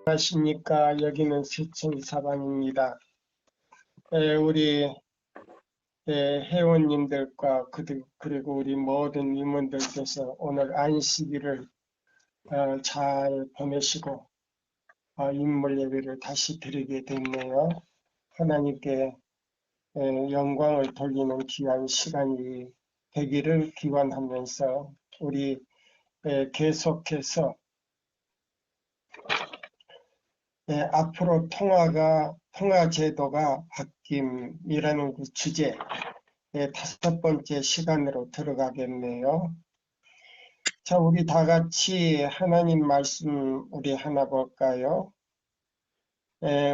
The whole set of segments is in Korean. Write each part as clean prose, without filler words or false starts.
안녕하십니까. 여기는 세천사방입니다. 우리 회원님들과 그리고 우리 모든 임원들께서 오늘 안식일을 잘 보내시고 인물 예배를 다시 드리게 됐네요. 하나님께 영광을 돌리는 귀한 시간이 되기를 기원하면서 우리 계속해서 앞으로 통화 제도가 바뀜이라는 그 주제, 다섯 번째 시간으로 들어가겠네요. 자, 우리 다 같이 하나님 말씀 우리 하나 볼까요?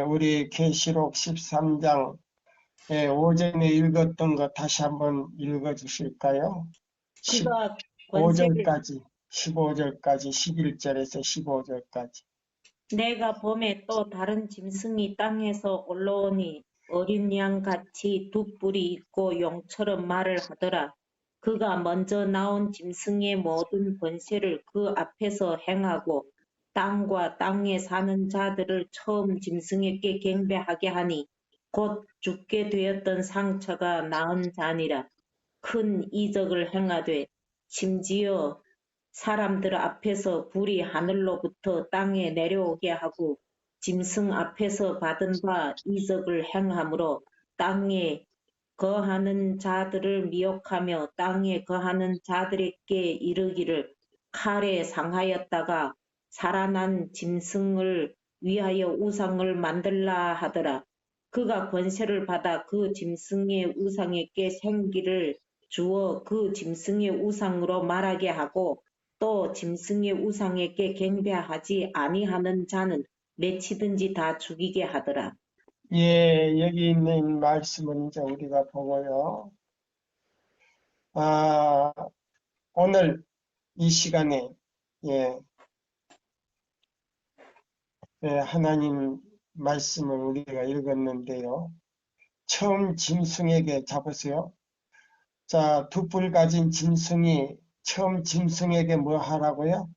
우리 계시록 13장 오전에 읽었던 거 다시 한번 읽어 주실까요? 그가 권세를 15절까지, 15절까지, 11절에서 15절까지. 내가 봄에 또 다른 짐승이 땅에서 올라오니 어린 양같이 두 뿔이 있고 용처럼 말을 하더라. 그가 먼저 나온 짐승의 모든 권세를 그 앞에서 행하고 땅과 땅에 사는 자들을 처음 짐승에게 경배하게 하니 곧 죽게 되었던 상처가 나은 자니라. 큰 이적을 행하되 심지어 사람들 앞에서 불이 하늘로부터 땅에 내려오게 하고 짐승 앞에서 받은 바 이적을 행함으로 땅에 거하는 자들을 미혹하며 땅에 거하는 자들에게 이르기를 칼에 상하였다가 살아난 짐승을 위하여 우상을 만들라 하더라. 그가 권세를 받아 그 짐승의 우상에게 생기를 주어 그 짐승의 우상으로 말하게 하고 또 짐승의 우상에게 경배하지 아니하는 자는 맺히든지 다 죽이게 하더라. 예, 여기 있는 말씀은 이제 우리가 보고요. 오늘 이 시간에 예, 하나님 말씀을 우리가 읽었는데요. 처음 짐승에게 잡으세요. 자, 두 뿔 가진 짐승이 처음 짐승에게 뭐 하라고요?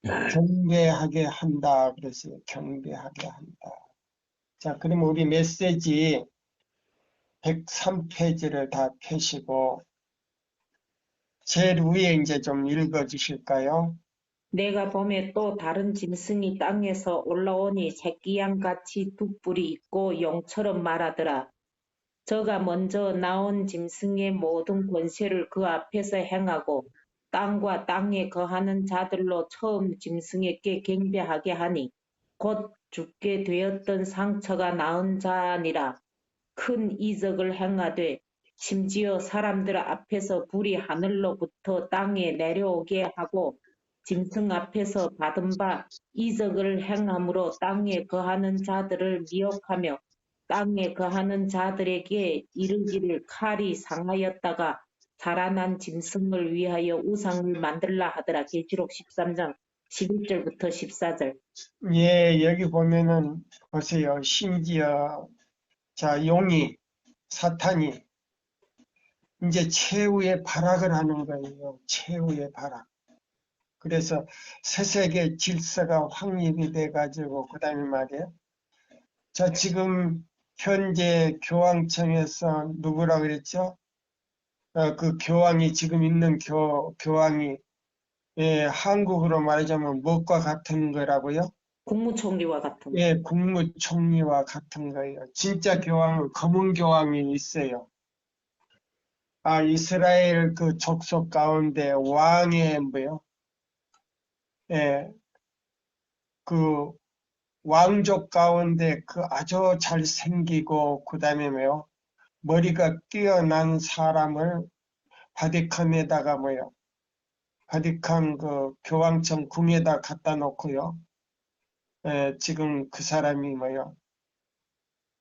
경배하게 한다 그랬어요. 경배하게 한다. 자, 그럼 우리 메시지 103페이지를 다 펴시고 제일 위에 이제 좀 읽어 주실까요? 내가 봄에 또 다른 짐승이 땅에서 올라오니 새끼양같이 두 뿔이 있고 용처럼 말하더라. 저가 먼저 나온 짐승의 모든 권세를 그 앞에서 행하고 땅과 땅에 거하는 자들로 처음 짐승에게 경배하게 하니 곧 죽게 되었던 상처가 나은 자니라. 큰 이적을 행하되 심지어 사람들 앞에서 불이 하늘로부터 땅에 내려오게 하고 짐승 앞에서 받은 바 이적을 행함으로 땅에 거하는 자들을 미혹하며 땅에 거하는 자들에게 이르기를 칼이 상하였다가 살아난 짐승을 위하여 우상을 만들라 하더라. 계시록 13장 11절부터 14절. 예, 여기 보면은 보세요. 심지어 자, 용이 사탄이 이제 최후의 발악을 하는 거예요. 최후의 발악. 그래서 세세계 질서가 확립이 돼가지고 그다음에 말이에요. 자, 지금 현재 교황청에서 누구라 그랬죠? 그 교황이 지금 있는 교황이 한국으로 말하자면 무엇과 같은 거라고요? 국무총리와 같은 거. 예, 국무총리와 같은 거예요. 진짜 교황은 검은 교황이 있어요. 이스라엘 그 족속 가운데 왕의 뭐요? 예, 그 왕족 가운데 그 아주 잘생기고 그다음에 뭐요? 머리가 뛰어난 사람을 바티칸에다가 뭐요? 바티칸 그 교황청 궁에다 갖다 놓고요. 지금 그 사람이 뭐요?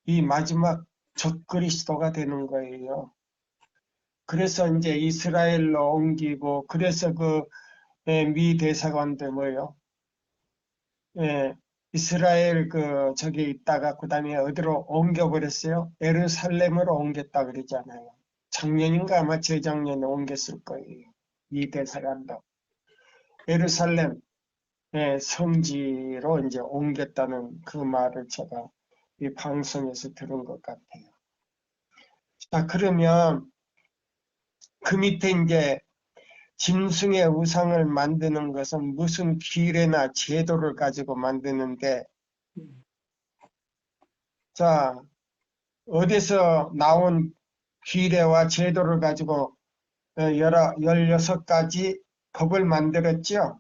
이 마지막 적그리스도가 되는 거예요. 그래서 이제 이스라엘로 옮기고 그래서 그 미 대사관도 뭐요? 이스라엘 그 저기 있다가 그다음에 어디로 옮겨버렸어요? 예루살렘으로 옮겼다 그러잖아요. 작년인가 아마 재작년에 옮겼을 거예요. 이 대사관도. 예루살렘 성지로 이제 옮겼다는 그 말을 제가 이 방송에서 들은 것 같아요. 자, 그러면 그 밑에 이제 짐승의 우상을 만드는 것은 무슨 규례나 제도를 가지고 만드는데, 자, 어디서 나온 규례와 제도를 가지고 16가지 법을 만들었죠?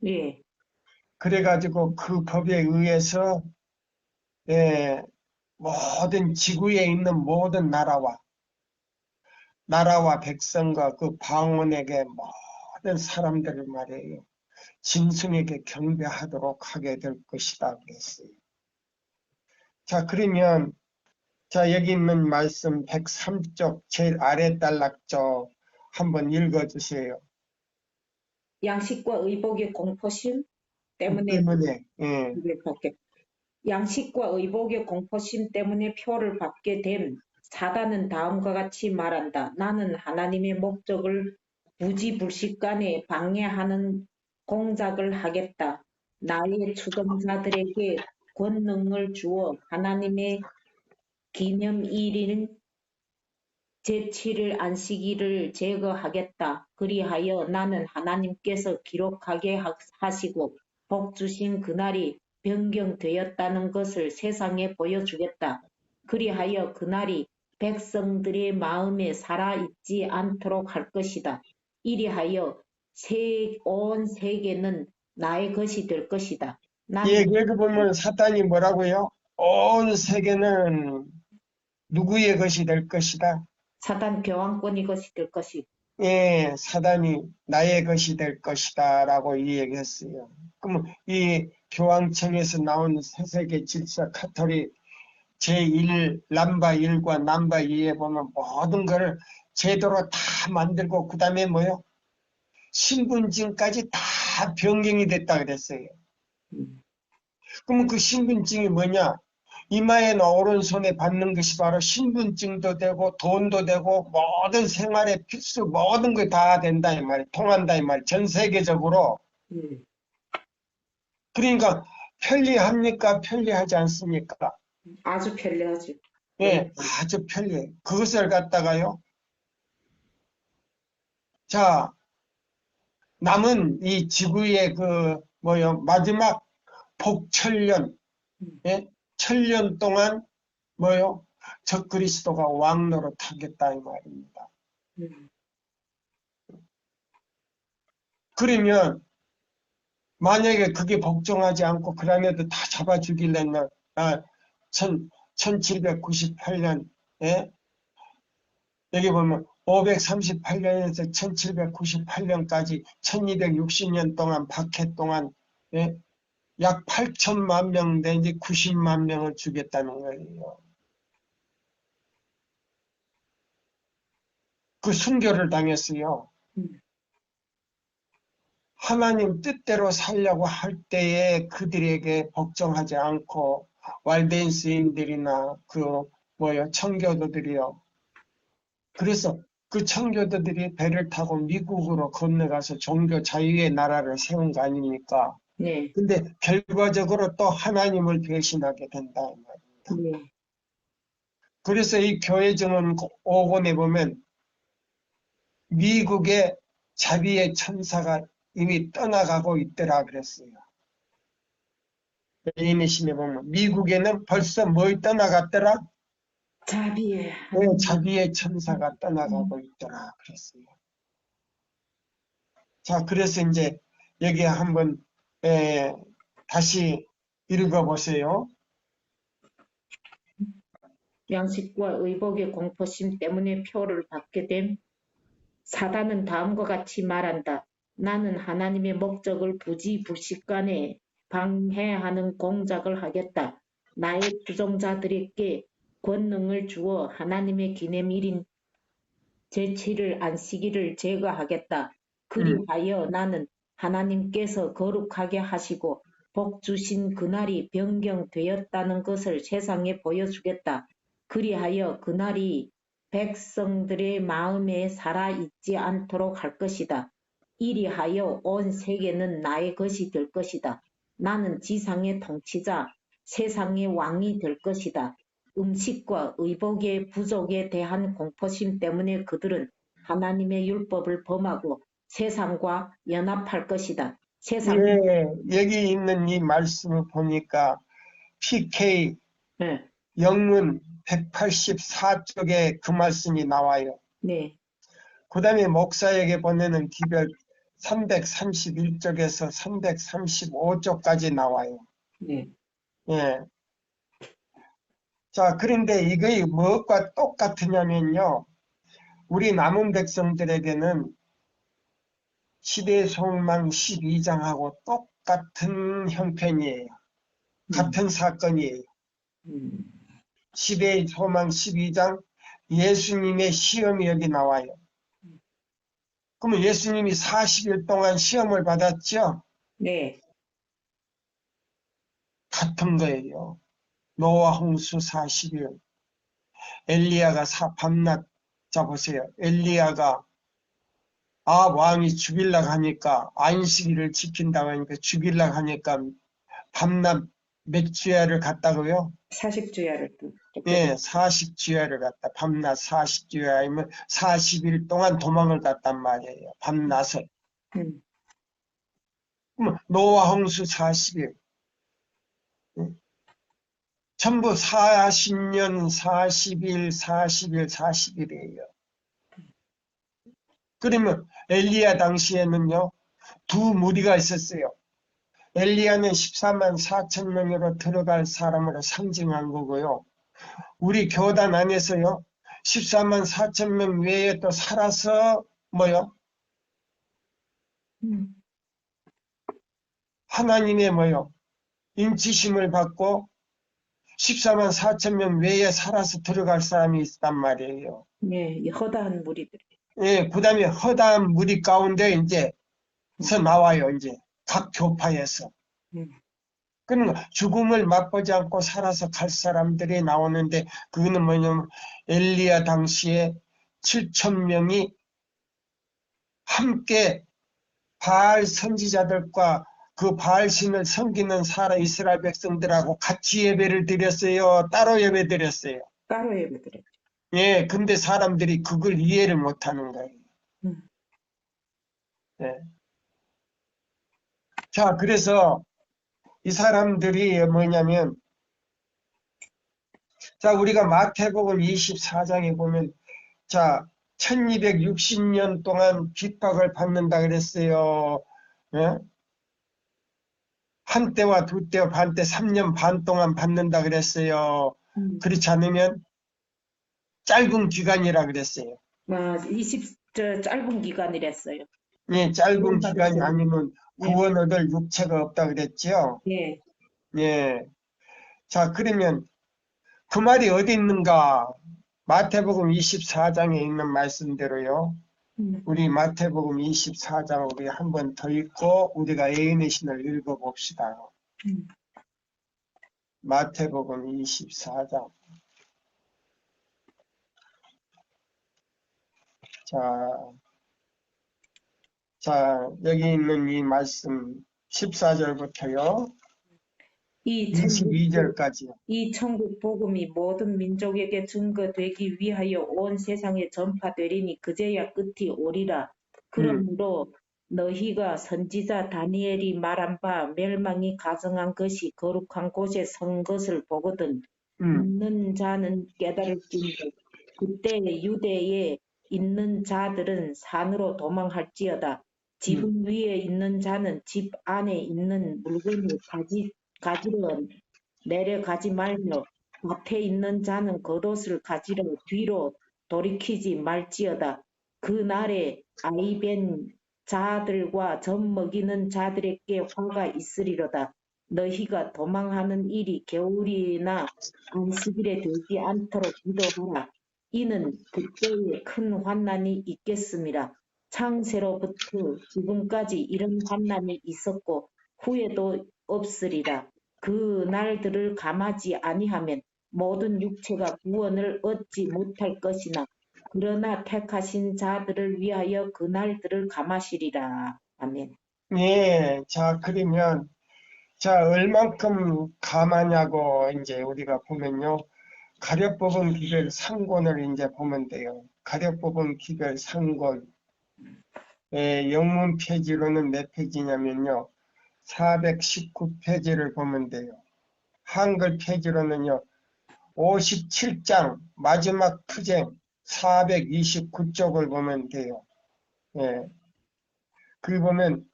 예, 그래가지고 그 법에 의해서 예, 모든 지구에 있는 모든 나라와 백성과 그 방언에게 모든 사람들을 말이에요. 짐승에게 경배하도록 하게 될 것이다 그랬어요. 자, 그러면 자, 여기 있는 말씀 103쪽 제일 아래 단락쪽 한번 읽어주세요. 양식과 의복의 공포심 때문에 때문에 양식과 의복의 공포심 때문에 표를 받게 됨. 사단은 다음과 같이 말한다. 나는 하나님의 목적을 부지불식간에 방해하는 공작을 하겠다. 나의 추종자들에게 권능을 주어 하나님의 기념일인 제7일 안식일을 제거하겠다. 그리하여 나는 하나님께서 기록하게 하시고 복 주신 그날이 변경되었다는 것을 세상에 보여주겠다. 그리하여 그날이 백성들의 마음에 살아있지 않도록 할 것이다. 이리하여 온 세계는 나의 것이 될 것이다. 예, 나는 여기 보면 사탄이 뭐라고요? 온 세계는 누구의 것이 될 것이다. 사단 교황권이 것이 될 것이. 예, 사단이 나의 것이 될 것이다 라고 이야기했어요. 그러면 이 교황청에서 나온 세세계 질서 카톨릭 제1 남바 1과 남바 2에 보면 모든 걸 제도로 다 만들고 그 다음에 뭐요? 신분증까지 다 변경이 됐다 그랬어요. 그러면 그 신분증이 뭐냐? 이마에는 오른손에 받는 것이 바로 신분증도 되고 돈도 되고 모든 생활의 필수 모든 게 다 된다 이 말이에요. 통한다 이 말이에요. 전 세계적으로. 음, 그러니까 편리합니까? 편리하지 않습니까? 아주 편리하죠. 너무 예, 아주 편리해. 그것을 갖다가요. 자, 남은 이 지구의 그 뭐요 마지막 복천년, 음, 예? 천년 동안 뭐요 적그리스도가 왕노릇 하겠다 이 말입니다. 음. 그러면 만약에 그게 복종하지 않고 그 다음에도 다 잡아 죽이려면 1798년 예? 여기 보면 538년에서 1798년까지 1260년 동안 박해 동안 예? 약 8천만 명 내지 90만 명을 죽였다는 거예요. 그 순교를 당했어요. 음. 하나님 뜻대로 살려고 할 때에 그들에게 복종하지 않고 왈덴스인들이나 그 뭐요 청교도들이요. 그래서 그 청교도들이 배를 타고 미국으로 건너가서 종교 자유의 나라를 세운 거 아닙니까? 네, 근데 결과적으로 또 하나님을 배신하게 된다 이 말입니다. 네, 그래서 이 교회 증언 5권에 보면 미국의 자비의 천사가 이미 떠나가고 있더라 그랬어요. 인내심에 보면 미국에는 벌써 뭐 떠나갔더라? 자비의 하나님. 자비의 천사가 떠나가고 있더라 그랬어요. 자, 그래서 이제 여기 한번 다시 읽어보세요. 양식과 의복의 공포심 때문에 표를 받게 됨. 사단은 다음과 같이 말한다. 나는 하나님의 목적을 부지불식간에 방해하는 공작을 하겠다. 나의 추종자들에게 권능을 주어 하나님의 기념일인 제7일 안식일을 제거하겠다. 음, 그리하여 나는 하나님께서 거룩하게 하시고 복 주신 그날이 변경되었다는 것을 세상에 보여주겠다. 그리하여 그날이 백성들의 마음에 살아있지 않도록 할 것이다. 이리하여 온 세계는 나의 것이 될 것이다. 나는 지상의 통치자, 세상의 왕이 될 것이다. 음식과 의복의 부족에 대한 공포심 때문에 그들은 하나님의 율법을 범하고 세상과 연합할 것이다. 세상, 예, 여기 있는 이 말씀을 보니까 PK 네, 영문 184쪽에 그 말씀이 나와요. 네, 그 다음에 목사에게 보내는 기별 331쪽에서 335쪽까지 나와요. 네. 예. 자, 그런데 이게 무엇과 똑같으냐면요. 우리 남은 백성들에게는 시대의 소망 12장하고 똑같은 형편이에요. 같은 사건이에요. 음, 시대의 소망 12장 예수님의 시험이 여기 나와요. 그러면 예수님이 40일 동안 시험을 받았죠? 네, 같은 거예요. 노아 홍수 40일. 엘리야가 밤낮 잡으세요. 엘리야가 왕이 죽이려고 하니까 안식일을 지킨다고 하니까 죽이려고 하니까 밤낮 몇 주야를 갔다고요? 사십주야를 예, 40주야를 갔다. 밤낮 40주야이면 40일 동안 도망을 갔단 말이에요. 밤낮을. 음, 그럼 노아 홍수 40일. 전부 40년, 40일, 40일, 40일이에요. 그러면 엘리야 당시에는요, 두 무리가 있었어요. 엘리야는 14만 4천 명으로 들어갈 사람으로 상징한 거고요. 우리 교단 안에서요, 14만 4천 명 외에 또 살아서 뭐요? 음, 하나님의 뭐요? 인치심을 받고 14만 4천 명 외에 살아서 들어갈 사람이 있단 말이에요. 네, 이 허다한 무리들. 예, 그 다음에 허다한 무리 가운데 이제 서 나와요, 이제. 각 교파에서. 음, 그러니까 죽음을 맛보지 않고 살아서 갈 사람들이 나오는데 그거는 뭐냐면 엘리야 당시에 7천 명이 함께 바알 선지자들과 그 바알신을 섬기는 이스라엘 백성들하고 같이 예배를 드렸어요. 따로 예배 드렸어요. 따로 예배드렸죠. 예, 근데 사람들이 그걸 이해를 못하는 거예요. 음, 예. 자, 그래서 이 사람들이 뭐냐면, 자, 우리가 마태복음 24장에 보면, 자, 1260년 동안 핍박을 받는다 그랬어요. 예? 한 때와 두 때, 반 때, 3년 반 동안 받는다 그랬어요. 그렇지 않으면 짧은 기간이라 그랬어요. 짧은 기간이랬어요. 예, 짧은 구원받을 기간이 때. 아니면 네, 구원 얻을 육체가 없다 그랬죠. 네, 예. 자, 그러면 그 말이 어디 있는가? 마태복음 24장에 있는 말씀대로요. 음, 우리 마태복음 24장 우리 한 번 더 읽고 우리가 애인의 신을 읽어봅시다. 음. 마태복음 24장. 자, 여기 있는 이 말씀 14절부터요. 이 천국, 22절까지. 이 천국 복음이 모든 민족에게 증거되기 위하여 온 세상에 전파되리니 그제야 끝이 오리라. 그러므로 너희가 선지자 다니엘이 말한 바 멸망이 가정한 것이 거룩한 곳에 선 것을 보거든 있는 자는 깨달을진대 그때 유대에 있는 자들은 산으로 도망할지어다. 지붕 위에 있는 자는 집 안에 있는 물건을 가지러 내려가지 말며 밭에 있는 자는 겉옷을 가지러 뒤로 돌이키지 말지어다. 그날에 아이벤 자들과 젖 먹이는 자들에게 화가 있으리로다. 너희가 도망하는 일이 겨울이나 안식일에 되지 않도록 기도하라. 이는 그때에 큰 환난이 있겠습니다. 창세로부터 지금까지 이런 환난이 있었고 후에도 없으리라. 그 날들을 감하지 아니하면 모든 육체가 구원을 얻지 못할 것이나 그러나 택하신 자들을 위하여 그날들을 감하시리라. 아멘. 예, 자, 그러면, 자, 얼만큼 감하냐고 이제 우리가 보면요. 가려법은 기별 상권을 이제 보면 돼요. 가려법은 기별 상권. 영문 페이지로는 몇 페이지냐면요. 419페이지를 보면 돼요. 한글 페이지로는요. 57장 마지막 투쟁 429쪽을 보면 돼요. 예. 그 보면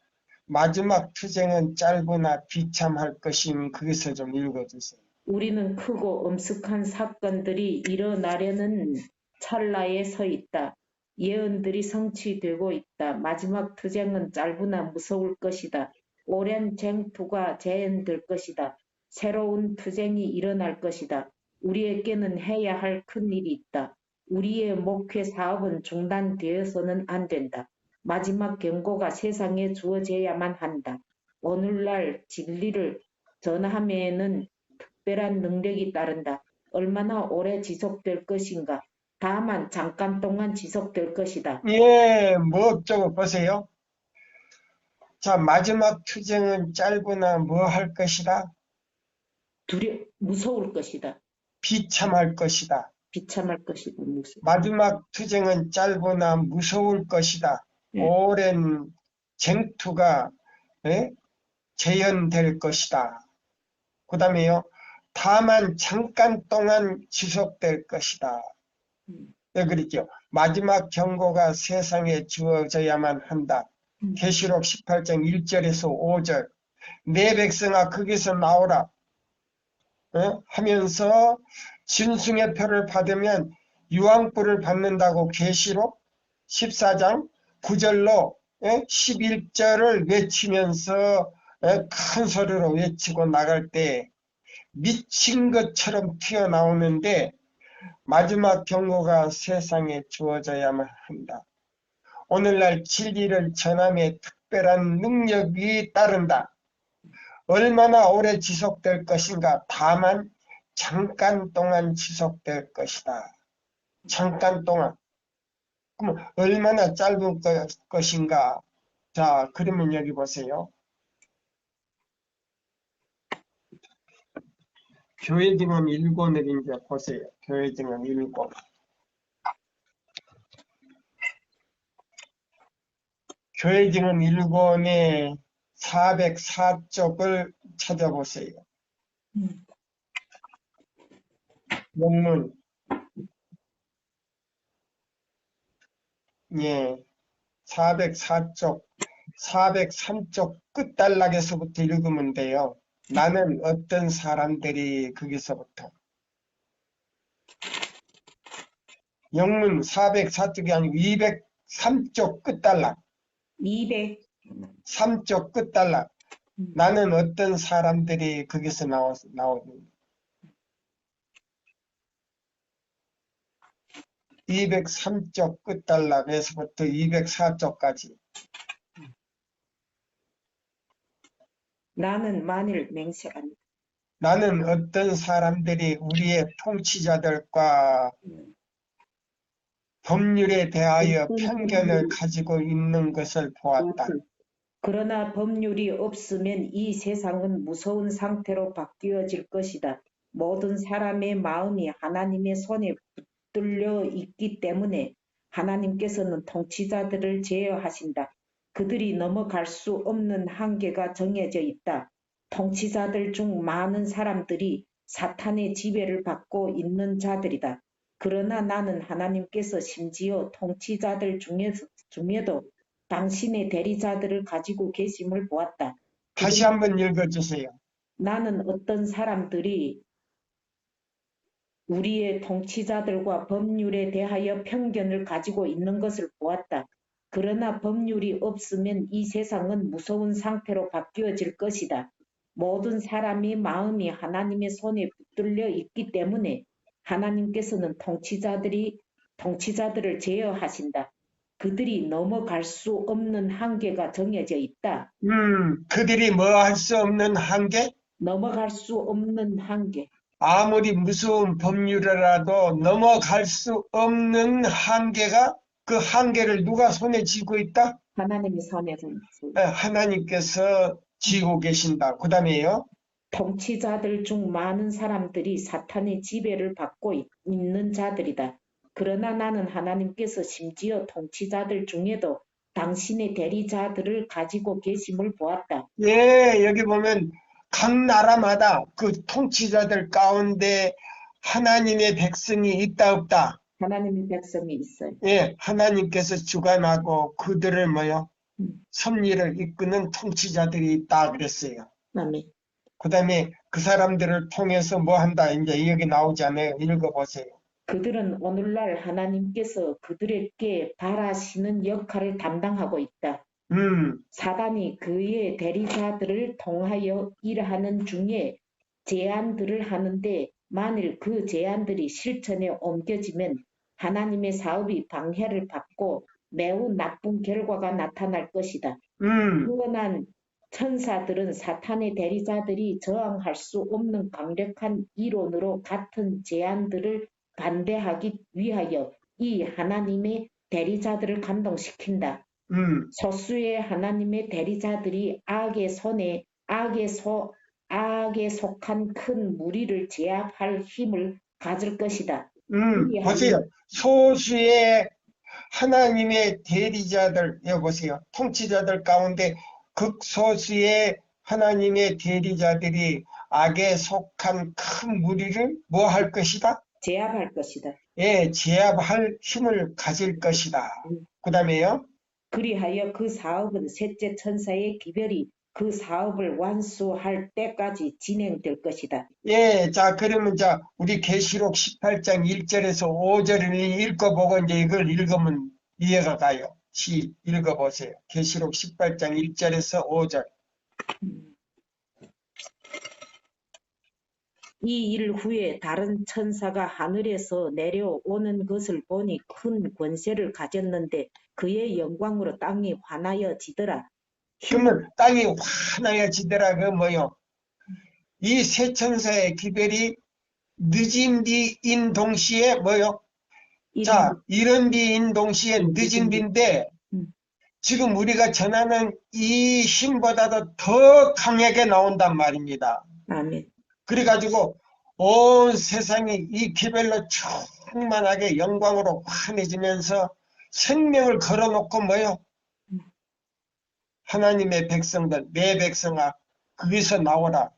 마지막 투쟁은 짧으나 비참할 것임 거기서 좀 읽어주세요. 우리는 크고 엄숙한 사건들이 일어나려는 찰나에 서 있다. 예언들이 성취되고 있다. 마지막 투쟁은 짧으나 무서울 것이다. 오랜 쟁투가 재현될 것이다. 새로운 투쟁이 일어날 것이다. 우리에게는 해야 할 큰 일이 있다. 우리의 목회 사업은 중단되어서는 안 된다. 마지막 경고가 세상에 주어져야만 한다. 오늘날 진리를 전함에는 특별한 능력이 따른다. 얼마나 오래 지속될 것인가? 다만 잠깐 동안 지속될 것이다. 예, 뭐 저거 보세요. 자, 마지막 투쟁은 짧으나 뭐 할 것이다? 무서울 것이다. 비참할 것이다. 비참할 것이다. 마지막 투쟁은 짧으나 무서울 것이다. 예. 오랜 쟁투가 재현될 것이다. 그 다음에요. 다만 잠깐 동안 지속될 것이다. 왜 그랬죠? 마지막 경고가 세상에 주어져야만 한다. 계시록 18장 1절에서 5절. 내 백성아 거기서 나오라. 하면서 진승의 표를 받으면 유황불을 받는다고 계시록 14장 9절로 11절을 외치면서 큰 소리로 외치고 나갈 때 미친 것처럼 튀어나오는데 마지막 경고가 세상에 주어져야만 한다. 오늘날 진리를 전함에 특별한 능력이 따른다. 얼마나 오래 지속될 것인가? 다만 잠깐 동안 지속될 것이다. 잠깐 동안. 그럼 얼마나 짧은 것인가? 자, 그러면 여기 보세요. 교회 증언 1권을 이제 보세요. 교회 증언 1권. 교회 증언 1권의 404쪽을 찾아보세요. 논문. 예. 404쪽, 403쪽 끝단락에서부터 읽으면 돼요. 나는 어떤 사람들이 거기서부터. 영문 404쪽이 아니고 203쪽 끝단락. 3쪽 끝단락. 나는 어떤 사람들이 거기서 나오는 203쪽 끝단락에서부터 204쪽까지. 나는 만일 맹세한다. 나는 어떤 사람들이 우리의 통치자들과 법률에 대하여 편견을 가지고 있는 것을 보았다. 그러나 법률이 없으면 이 세상은 무서운 상태로 바뀌어질 것이다. 모든 사람의 마음이 하나님의 손에 붙들려 있기 때문에 하나님께서는 통치자들을 제어하신다. 그들이 넘어갈 수 없는 한계가 정해져 있다. 통치자들 중 많은 사람들이 사탄의 지배를 받고 있는 자들이다. 그러나 나는 하나님께서 심지어 통치자들 중에도 당신의 대리자들을 가지고 계심을 보았다. 다시 한번 읽어주세요. 나는 어떤 사람들이 우리의 통치자들과 법률에 대하여 편견을 가지고 있는 것을 보았다. 그러나 법률이 없으면 이 세상은 무서운 상태로 바뀌어질 것이다. 모든 사람의 마음이 하나님의 손에 붙들려 있기 때문에 하나님께서는 통치자들을 제어하신다. 그들이 넘어갈 수 없는 한계가 정해져 있다. 그들이 뭐 할 수 없는 한계? 넘어갈 수 없는 한계. 아무리 무서운 법률이라도 넘어갈 수 없는 한계가 그 한계를 누가 손에 쥐고 있다? 하나님의 손에서 하나님께서 쥐고 계신다. 그 다음에요. 통치자들 중 많은 사람들이 사탄의 지배를 받고 있는 자들이다. 그러나 나는 하나님께서 심지어 통치자들 중에도 당신의 대리자들을 가지고 계심을 보았다. 예, 여기 보면 각 나라마다 그 통치자들 가운데 하나님의 백성이 있다 없다. 하나님의 백성이 있어요. 예, 하나님께서 주관하고 그들을 뭐요? 음, 섭리를 이끄는 통치자들이 있다 그랬어요. 아멘. 그 다음에 그 사람들을 통해서 뭐 한다. 이제 여기 나오지 않아요. 읽어보세요. 그들은 오늘날 하나님께서 그들에게 바라시는 역할을 담당하고 있다. 사단이 그의 대리자들을 통하여 일하는 중에 제안들을 하는데 만일 그 제안들이 실천에 옮겨지면 하나님의 사업이 방해를 받고 매우 나쁜 결과가 나타날 것이다. 무언한 천사들은 사탄의 대리자들이 저항할 수 없는 강력한 이론으로 같은 제안들을 반대하기 위하여 이 하나님의 대리자들을 감동시킨다. 소수의 하나님의 대리자들이 악에 속한 큰 무리를 제압할 힘을 가질 것이다. 보세요. 소수의 하나님의 대리자들, 여보세요. 통치자들 가운데 극소수의 하나님의 대리자들이 악에 속한 큰 무리를 뭐 할 것이다? 제압할 것이다. 예, 제압할 힘을 가질 것이다. 그 다음에요. 그리하여 그 사업은 셋째 천사의 기별이 그 사업을 완수할 때까지 진행될 것이다. 예, 자, 그러면 자, 우리 계시록 18장 1절에서 5절을 읽어보고 이제 이걸 읽으면 이해가 가요. 읽어보세요. 계시록 18장 1절에서 5절. 이 일 후에 다른 천사가 하늘에서 내려오는 것을 보니 큰 권세를 가졌는데 그의 영광으로 땅이 환하여지더라. 그러면 땅이 환하여지더라. 그 뭐요? 이 세 천사의 기별이 늦은 비인 동시에 뭐요? 자, 이른 비인 동시에 늦은 비인데 지금 우리가 전하는 이 힘보다도 더 강하게 나온단 말입니다. 아멘. 그래가지고 온 세상이 이 기별로 충만하게 영광으로 환해지면서 생명을 걸어놓고 뭐요? 하나님의 백성들, 내 백성아, 거기서 나오라.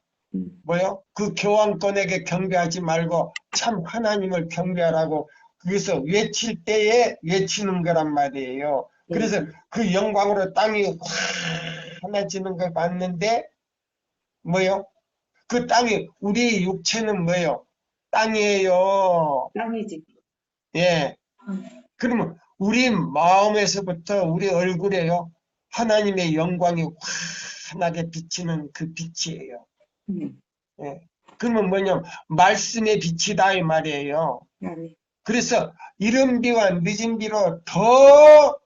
뭐요? 그 교황권에게 경배하지 말고 참 하나님을 경배하라고 거기서 외칠 때에 외치는 거란 말이에요. 그래서 그 영광으로 땅이 환해지는 걸 봤는데 뭐요? 그 땅이 우리 육체는 뭐요? 땅이에요. 땅이지. 예. 그러면 우리 마음에서부터 우리 얼굴에요. 하나님의 영광이 환하게 비치는 그 빛이에요. 예. 그러면 뭐냐면 말씀의 빛이다 이 말이에요. 그래서 이른 비와 늦은 비로 더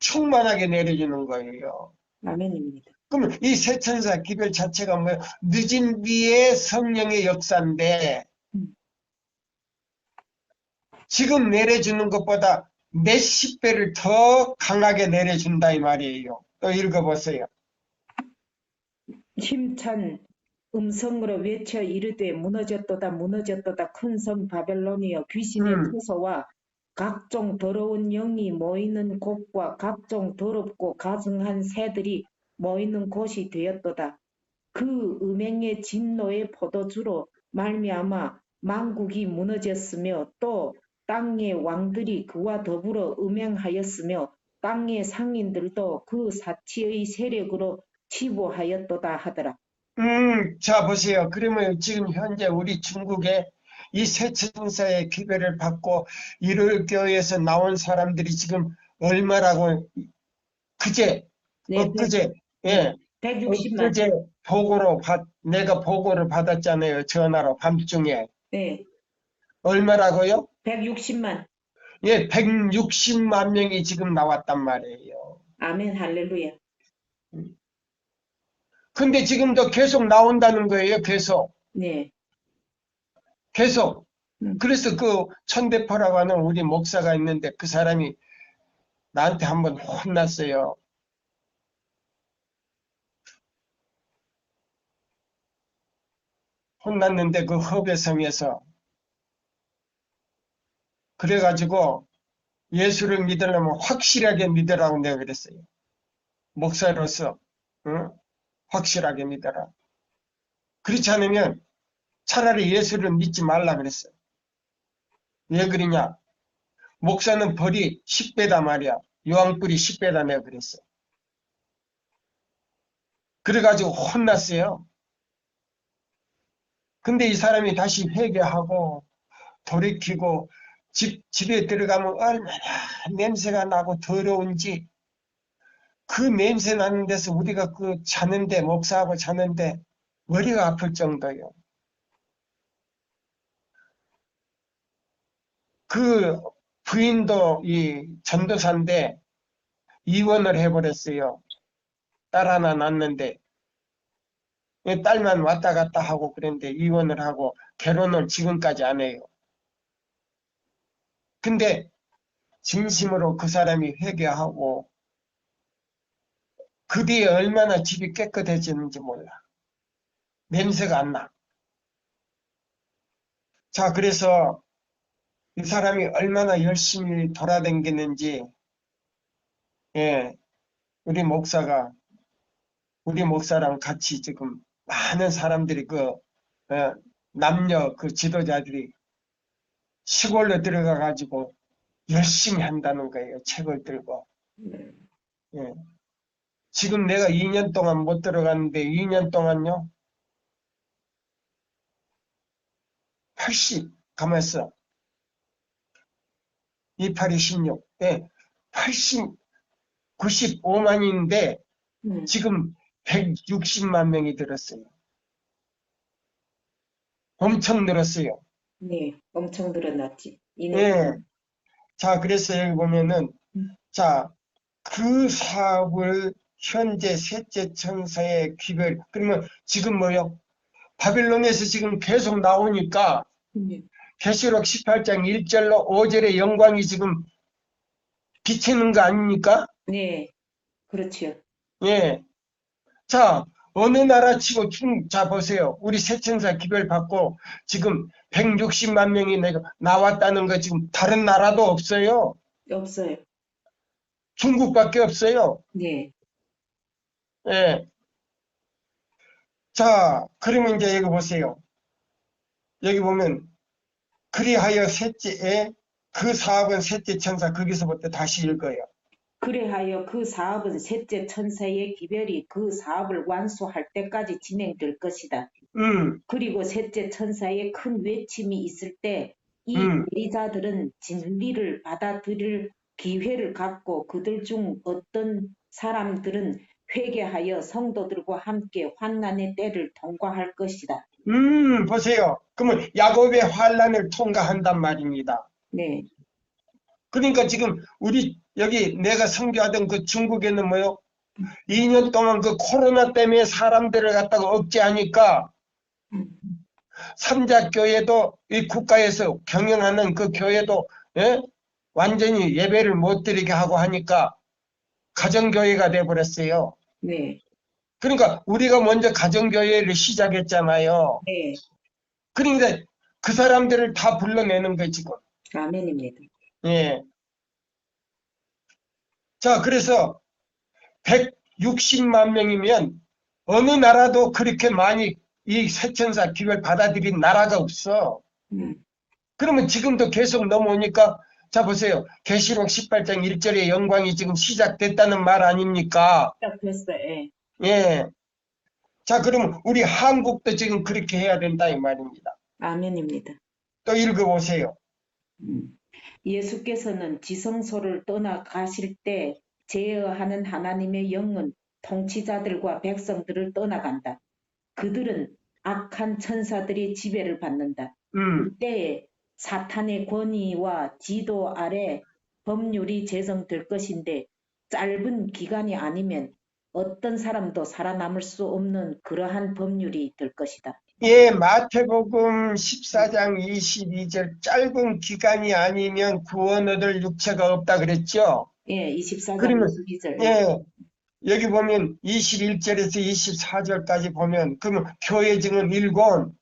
충만하게 내려주는 거예요. 아멘입니다. 그러면 이 세천사 기별 자체가 뭐예요? 늦은 비의 성령의 역사인데 지금 내려주는 것보다 몇십 배를 더 강하게 내려준다 이 말이에요. 또 읽어보세요. 힘찬 음성으로 외쳐 이르되 무너졌도다 무너졌도다 큰 성 바벨론이여 귀신의 처소와 각종 더러운 영이 모이는 곳과 각종 더럽고 가증한 새들이 모이는 곳이 되었도다. 그 음행의 진노의 포도주로 말미암아 만국이 무너졌으며 또 땅의 왕들이 그와 더불어 음행하였으며 땅의 상인들도 그 사치의 세력으로 치부하였도다 하더라. 자 보세요. 그러면 지금 현재 우리 중국에 이 세천사의 기별을 받고 일월교회에서 나온 사람들이 지금 얼마라고 그제 엊그제 예 160만. 엊그제 내가 보고를 받았잖아요. 전화로 밤중에. 네. 얼마라고요? 160만. 예, 160만 명이 지금 나왔단 말이에요. 아멘 할렐루야. 근데 지금도 계속 나온다는 거예요. 계속. 네. 계속. 음. 그래서 그 천대포라고 하는 우리 목사가 있는데 그 사람이 나한테 한번 혼났어요. 혼났는데 그 허배성에서 그래가지고 예수를 믿으려면 확실하게 믿으라고 내가 그랬어요. 목사로서 응? 확실하게 믿어라. 그렇지 않으면 차라리 예수를 믿지 말라 그랬어요. 왜 그러냐? 목사는 벌이 10배다 말이야. 요한뿔이 10배다 내가 그랬어. 그래가지고 혼났어요. 근데 이 사람이 다시 회개하고 돌이키고 집에 들어가면 얼마나 냄새가 나고 더러운지 그 냄새 나는 데서 우리가 그 자는데 목사하고 자는데 머리가 아플 정도예요. 그 부인도 이 전도사인데 이혼을 해버렸어요. 딸 하나 낳았는데 딸만 왔다 갔다 하고 그랬는데 이혼을 하고 결혼을 지금까지 안 해요. 근데 진심으로 그 사람이 회개하고 그 뒤에 얼마나 집이 깨끗해지는지 몰라. 냄새가 안 나. 자, 그래서 이 사람이 얼마나 열심히 돌아다니는지, 예, 우리 목사가, 우리 목사랑 같이 지금 많은 사람들이 남녀 그 지도자들이 시골로 들어가가지고 열심히 한다는 거예요. 책을 들고. 예. 지금 내가 2년 동안 못 들어갔는데 2년 동안요, 80, 가만있어. 28이 16. 예, 80, 95만인데 음. 지금 160만 명이 들었어요. 엄청 늘었어요. 네, 엄청 늘어났지. 예. 자, 그래서 여기 보면은, 음. 자, 그 사업을 현재 셋째 천사의 귀별, 그러면 지금 뭐요? 바빌론에서 지금 계속 나오니까 계시록 18장 1절로 5절의 영광이 지금 비치는 거 아닙니까? 네, 그렇죠. 예. 자, 어느 나라 치고 자 보세요. 우리 세천사 기별 받고 지금 160만 명이 나왔다는 거 지금 다른 나라도 없어요. 없어요. 중국밖에 없어요. 네, 예. 자, 그러면 이제 여기 보세요. 여기 보면 그리하여 셋째에 그 사업은 셋째 천사 거기서부터 다시 읽어요. 그래하여 그 사업은 셋째 천사의 기별이 그 사업을 완수할 때까지 진행될 것이다. 그리고 셋째 천사의 큰 외침이 있을 때 이 예리자들은 진리를 받아들일 기회를 갖고 그들 중 어떤 사람들은 회개하여 성도들과 함께 환난의 때를 통과할 것이다. 보세요. 그러면 야곱의 환란을 통과한단 말입니다. 네, 그러니까 지금 우리 여기 내가 선교하던 그 중국에는 뭐요? 2년 동안 그 코로나 때문에 사람들을 갖다가 억제하니까 삼자교회도 이 국가에서 경영하는 그 교회도 예? 완전히 예배를 못 드리게 하고 하니까 가정교회가 돼버렸어요. 네, 그러니까 우리가 먼저 가정교회를 시작했잖아요. 네. 그러니까 그 사람들을 다 불러내는 거지 지금. 아멘입니다. 예. 자, 그래서 160만 명이면 어느 나라도 그렇게 많이 이 세천사 기별 받아들인 나라가 없어. 그러면 지금도 계속 넘어오니까 자 보세요. 계시록 18장 1절의 영광이 지금 시작됐다는 말 아닙니까? 시작됐어요. 예. 예. 자, 그러면 우리 한국도 지금 그렇게 해야 된다 이 말입니다. 아멘입니다. 또 읽어보세요. 예수께서는 지성소를 떠나가실 때 제어하는 하나님의 영은 통치자들과 백성들을 떠나간다. 그들은 악한 천사들의 지배를 받는다. 이때에 사탄의 권위와 지도 아래 법률이 제정될 것인데 짧은 기간이 아니면 어떤 사람도 살아남을 수 없는 그러한 법률이 될 것이다. 예, 마태복음 14장 22절 짧은 기간이 아니면 구원 얻을 육체가 없다 그랬죠? 예, 24장 그러면 22절. 예, 여기 보면 21절에서 24절까지 보면 그러면 교회 증은 일권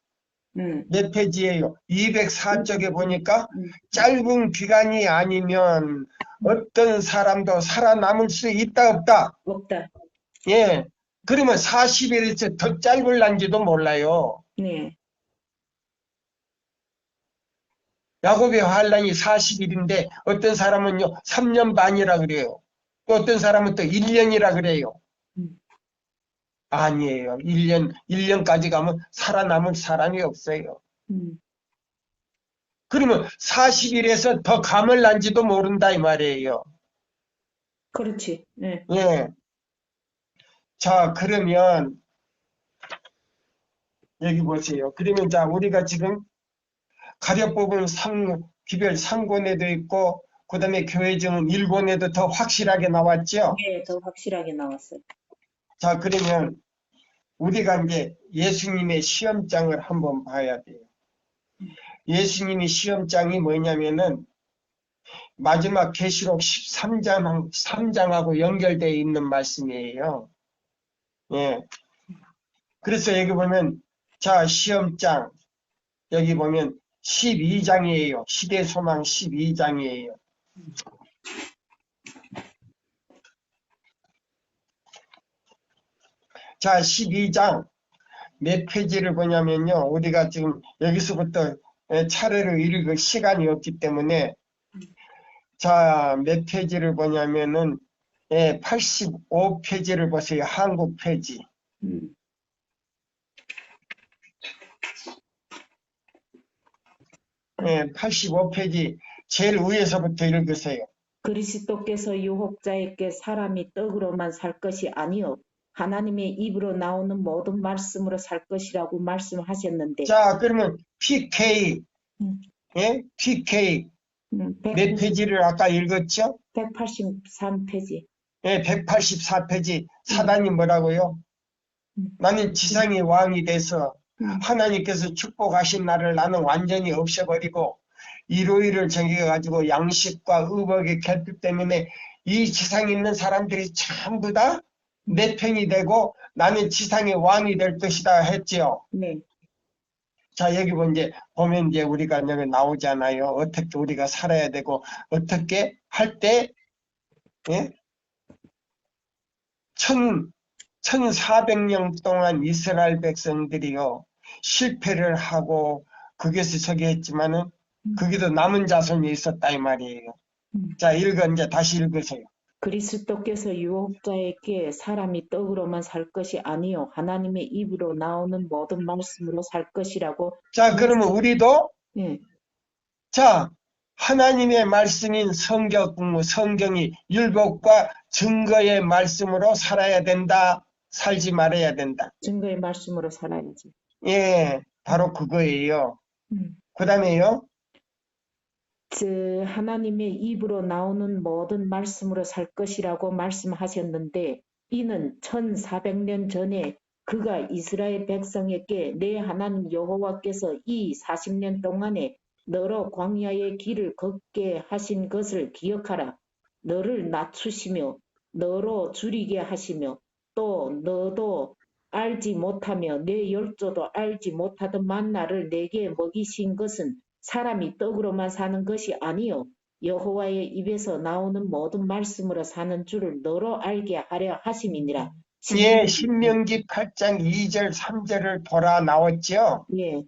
몇 페이지예요? 204쪽에 보니까 짧은 기간이 아니면 어떤 사람도 살아남을 수 있다 없다. 없다. 예. 그러면 40일에서 더 짧을란지도 몰라요. 네. 야곱의 환란이 40일인데 어떤 사람은요 3년 반이라 그래요. 또 어떤 사람은 또 1년이라 그래요. 음. 아니에요. 1년까지 가면 살아남을 사람이 없어요. 음. 그러면 40일에서 더 감을 난지도 모른다 이 말이에요. 그렇지. 예. 예. 자, 그러면 여기 보세요. 그러면 자, 우리가 지금 가려법은 기별 상권에도 있고 그다음에 교회증은 일권에도 더 확실하게 나왔죠. 네, 더 확실하게 나왔어요. 자, 그러면 우리가 이제 예수님의 시험장을 한번 봐야 돼요. 예수님의 시험장이 뭐냐면은 마지막 계시록 13장하고 연결되어 있는 말씀이에요. 예. 그래서 여기 보면 자, 시험장 여기 보면 12장이에요. 시대소망 12장이에요. 자, 12장 몇 페이지를 보냐면요. 우리가 지금 여기서부터 차례로 읽을 시간이 없기 때문에 자, 몇 페이지를 보냐면은 85페이지를 보세요. 한국 페이지. 85페이지 제일 위에서부터 읽으세요. 그리스도께서 유혹자에게 사람이 떡으로만 살 것이 아니요 하나님의 입으로 나오는 모든 말씀으로 살 것이라고 말씀하셨는데. 자, 그러면 PK, 음. PK 몇 100, 페이지를 아까 읽었죠? 183페이지. 184페이지. 사단이 뭐라고요? 나는 지상의 왕이 돼서 하나님께서 축복하신 나를 나는 완전히 없애버리고 일요일을 정해가지고 양식과 의복의 결핍 때문에 이 지상에 있는 사람들이 전부 다 내 편이 되고 나는 지상의 왕이 될 것이다 했지요. 네. 자, 여기 보면 이제 우리가 여기 나오잖아요. 어떻게 우리가 살아야 되고 어떻게 할 때, 예? 1400년 동안 이스라엘 백성들이요 실패를 하고 거기서 저기 했지만은 거기도 남은 자손이 있었다 이 말이에요. 자, 이제 다시 읽으세요. 그리스도께서 유혹자에게 사람이 떡으로만 살 것이 아니요 하나님의 입으로 나오는 모든 말씀으로 살 것이라고. 자, 그러면 우리도 네. 자, 하나님의 말씀인 성경이 율법과 증거의 말씀으로 살아야 된다. 살지 말아야 된다. 증거의 말씀으로 살아야지. 예, 바로 그거예요. 그 다음에요. 하나님의 입으로 나오는 모든 말씀으로 살 것이라고 말씀하셨는데 이는 1400년 전에 그가 이스라엘 백성에게 내 하나님 여호와께서 이 40년 동안에 너로 광야의 길을 걷게 하신 것을 기억하라. 너를 낮추시며 너로 줄이게 하시며 또 너도 알지 못하며 내 열조도 알지 못하던 만나를 내게 먹이신 것은 사람이 떡으로만 사는 것이 아니요 여호와의 입에서 나오는 모든 말씀으로 사는 줄을 너로 알게 하려 하심이니라. 예, 신명기 8장 2절 3절을 보라 나왔죠. 예.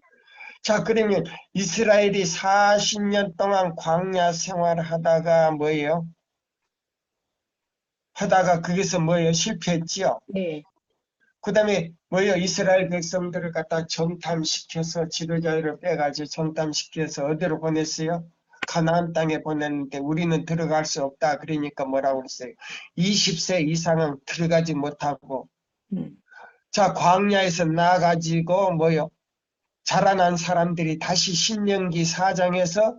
자, 그러면 이스라엘이 40년 동안 광야 생활을 하다가 뭐예요? 하다가 거기서 뭐예요? 실패했지요. 네. 그 다음에 뭐예요? 이스라엘 백성들을 갖다 정탐시켜서 지도자를 빼가지고 정탐시켜서 어디로 보냈어요? 가나안 땅에 보냈는데 우리는 들어갈 수 없다. 그러니까 뭐라고 그랬어요? 20세 이상은 들어가지 못하고 자, 광야에서 나가지고 뭐요? 자라난 사람들이 다시 신명기 4장에서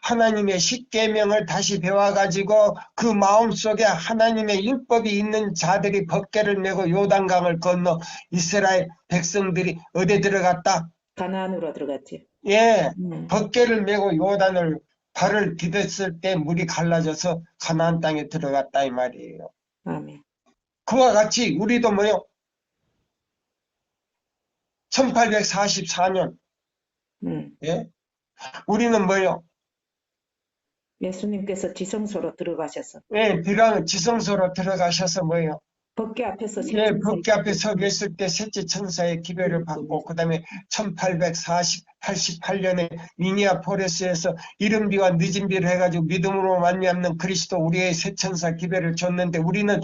하나님의 십계명을 다시 배워가지고 그 마음속에 하나님의 율법이 있는 자들이 법궤를 메고 요단강을 건너 이스라엘 백성들이 어디 들어갔다? 가나안으로 들어갔지. 예, 법궤를 메고 요단을 발을 디뎠을 때 물이 갈라져서 가나안 땅에 들어갔다 이 말이에요. 아멘. 그와 같이 우리도 뭐요? 1844년 예? 우리는 뭐요? 예수님께서 지성소로 들어가셔서 예, 지성소로 들어가셔서 뭐요? 법궤 앞에서 새 예, 천사의 법궤 앞에 서 계실 때 셋째 천사의 기별을 받고 그 다음에 1888년에 미니아포리스에서 이른비와 늦은비를 해가지고 믿음으로 말미암는 그리스도 우리의 새 천사 기별을 줬는데 우리는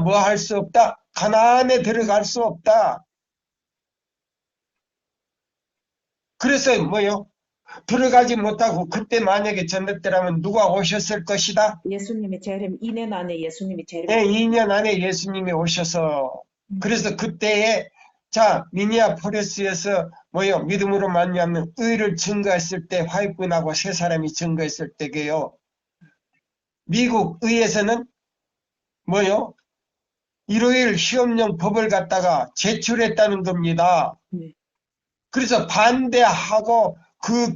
뭐 할 수 없다? 가나안에 들어갈 수 없다. 그래서 뭐요? 들어가지 못하고 그때 만약에 전했더라면 누가 오셨을 것이다? 예수님이 재림 2년 안에 예수님이 재림. 예, 2년 안에 예수님이 오셔서 그래서 그때에 자 미니아포리스에서 뭐요? 믿음으로 말미암는 의를 증거했을 때 화이트군하고 세 사람이 증거했을 때게요. 미국 의에서는 뭐요? 일요일 시험용 법을 갖다가 제출했다는 겁니다. 그래서 반대하고 그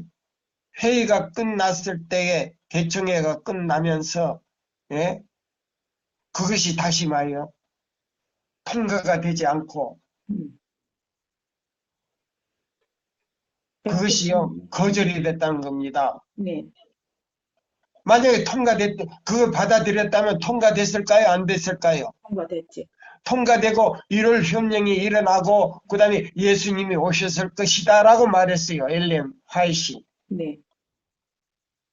회의가 끝났을 때에 개청회가 끝나면서 예? 그것이 다시 말이요. 통과가 되지 않고 그것이요 거절이 됐다는 겁니다. 네. 만약에 그걸 받아들였다면 통과됐을까요? 안 됐을까요? 통과됐지. 통과되고 1월 협령이 일어나고 그 다음에 예수님이 오셨을 것이다 라고 말했어요. 엘렌 화이시. 네.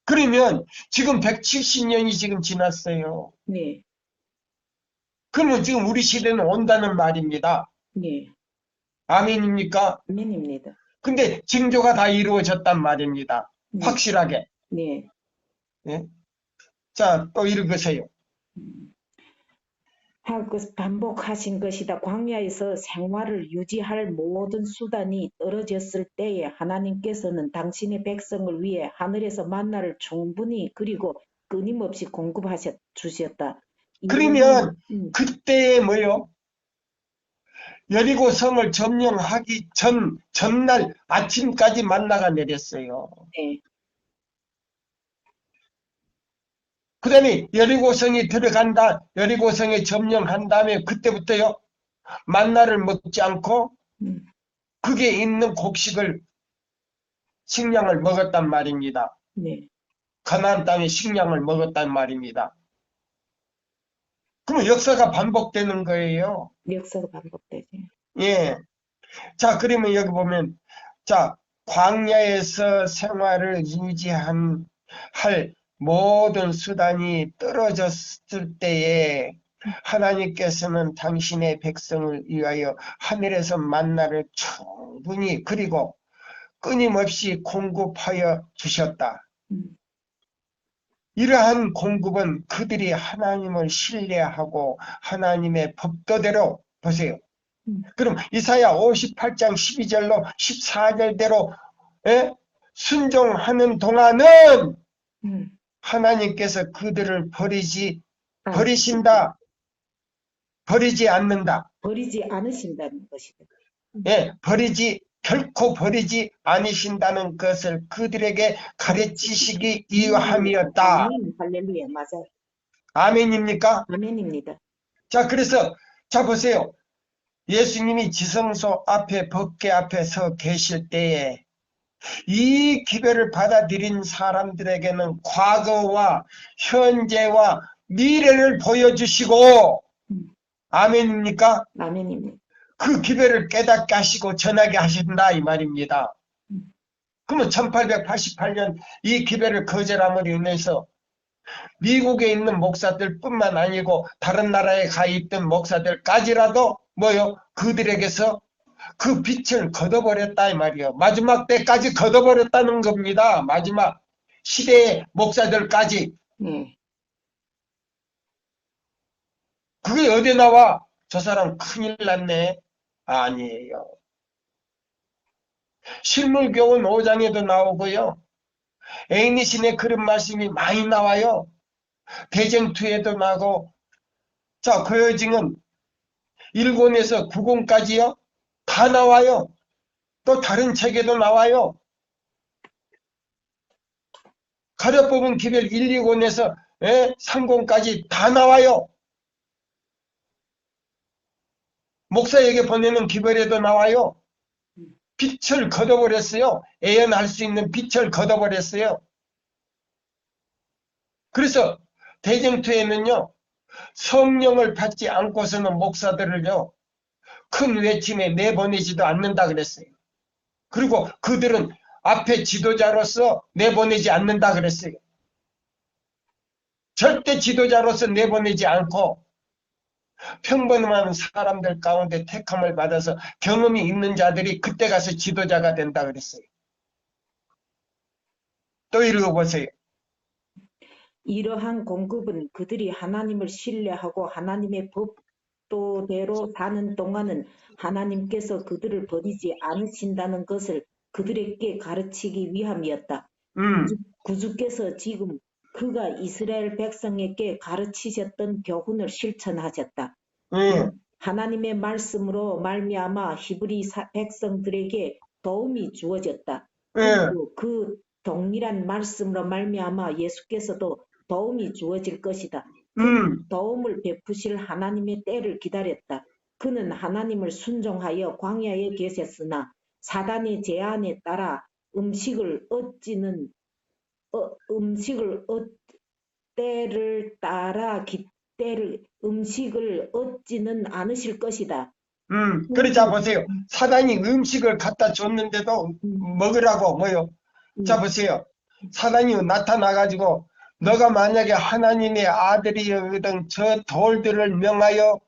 그러면 지금 170년이 지금 지났어요. 네. 그러면 지금 우리 시대는 온다는 말입니다. 네. 아멘입니까? 아멘입니다. 근데 징조가 다 이루어졌단 말입니다. 확실하게. 네. 예? 자, 또 읽으세요. 반복하신 것이다. 광야에서 생활을 유지할 모든 수단이 떨어졌을 때에 하나님께서는 당신의 백성을 위해 하늘에서 만나를 충분히 그리고 끊임없이 공급하셨 주셨다. 그러면 그때에 뭐요? 여리고 성을 점령하기 전날 아침까지 만나가 내렸어요. 네. 그 다음에 여리고성이 들어간다, 여리고성에 점령한 다음에 그때부터요, 만나를 먹지 않고, 그게 있는 식량을 먹었단 말입니다. 네. 가나안 땅의 식량을 먹었단 말입니다. 그러면 역사가 반복되는 거예요. 역사가 반복되지. 예. 자, 그러면 여기 보면, 자, 광야에서 생활을 할 모든 수단이 떨어졌을 때에 하나님께서는 당신의 백성을 위하여 하늘에서 만나를 충분히 그리고 끊임없이 공급하여 주셨다. 이러한 공급은 그들이 하나님을 신뢰하고 하나님의 법도대로 보세요. 그럼 이사야 58장 12절로 14절대로 순종하는 동안은 하나님께서 그들을 버리신다. 버리지 않는다. 버리지 않으신다는 것이다. 예, 결코 버리지 않으신다는 것을 그들에게 가르치시기 위함이었다. 아멘, 할렐루야, 맞아요. 아멘입니까? 아멘입니다. 자, 그래서 자 보세요. 예수님이 지성소 앞에 법궤 앞에 서 계실 때에 이 기별을 받아들인 사람들에게는 과거와 현재와 미래를 보여주시고 아멘입니까? 아멘입니다. 그 기별을 깨닫게 하시고 전하게 하신다 이 말입니다. 그러면 1888년 이 기별을 거절함으로 인해서 미국에 있는 목사들뿐만 아니고 다른 나라에 가 있던 목사들까지라도 뭐요? 그들에게서 그 빛을 걷어버렸다 이 말이에요. 마지막 때까지 걷어버렸다는 겁니다. 마지막 시대의 목사들까지. 그게 어디 나와? 저 사람 큰일 났네. 아니에요. 실물교훈 5장에도 나오고요. 에이니신의 그런 말씀이 많이 나와요. 대쟁투에도 나고, 자, 고요징은 1권에서 9권까지요. 다 나와요. 또 다른 책에도 나와요. 가려뽑은 기별 1, 2권에서 3권까지 다 나와요. 목사에게 보내는 기별에도 나와요. 빛을 걷어버렸어요. 애연할 수 있는 빛을 걷어버렸어요. 그래서 대쟁투에는요. 성령을 받지 않고서는 목사들을요. 큰 외침에 내보내지도 않는다 그랬어요. 그리고 그들은 앞에 지도자로서 내보내지 않는다 그랬어요. 절대 지도자로서 내보내지 않고 평범한 사람들 가운데 택함을 받아서 경험이 있는 자들이 그때 가서 지도자가 된다 그랬어요. 또 읽어보세요. 이러한 공급은 그들이 하나님을 신뢰하고 하나님의 법도대로 사는 동안은 하나님께서 그들을 버리지 않으신다는 것을 그들에게 가르치기 위함이었다. 구주께서 지금 그가 이스라엘 백성에게 가르치셨던 교훈을 실천하셨다. 하나님의 말씀으로 말미암아 히브리 백성들에게 도움이 주어졌다. 그리고 그 동일한 말씀으로 말미암아 예수께서도 도움이 주어질 것이다. 그는 도움을 베푸실 하나님의 때를 기다렸다. 그는 하나님을 순종하여 광야에 계셨으나 사단의 제안에 따라 음식을 얻지는 않으실 것이다. 그러자 보세요. 사단이 음식을 갖다 줬는데도 먹으라고 뭐요? 자 보세요. 사단이 나타나가지고 너가 만약에 하나님의 아들이거든 저 돌들을 명하여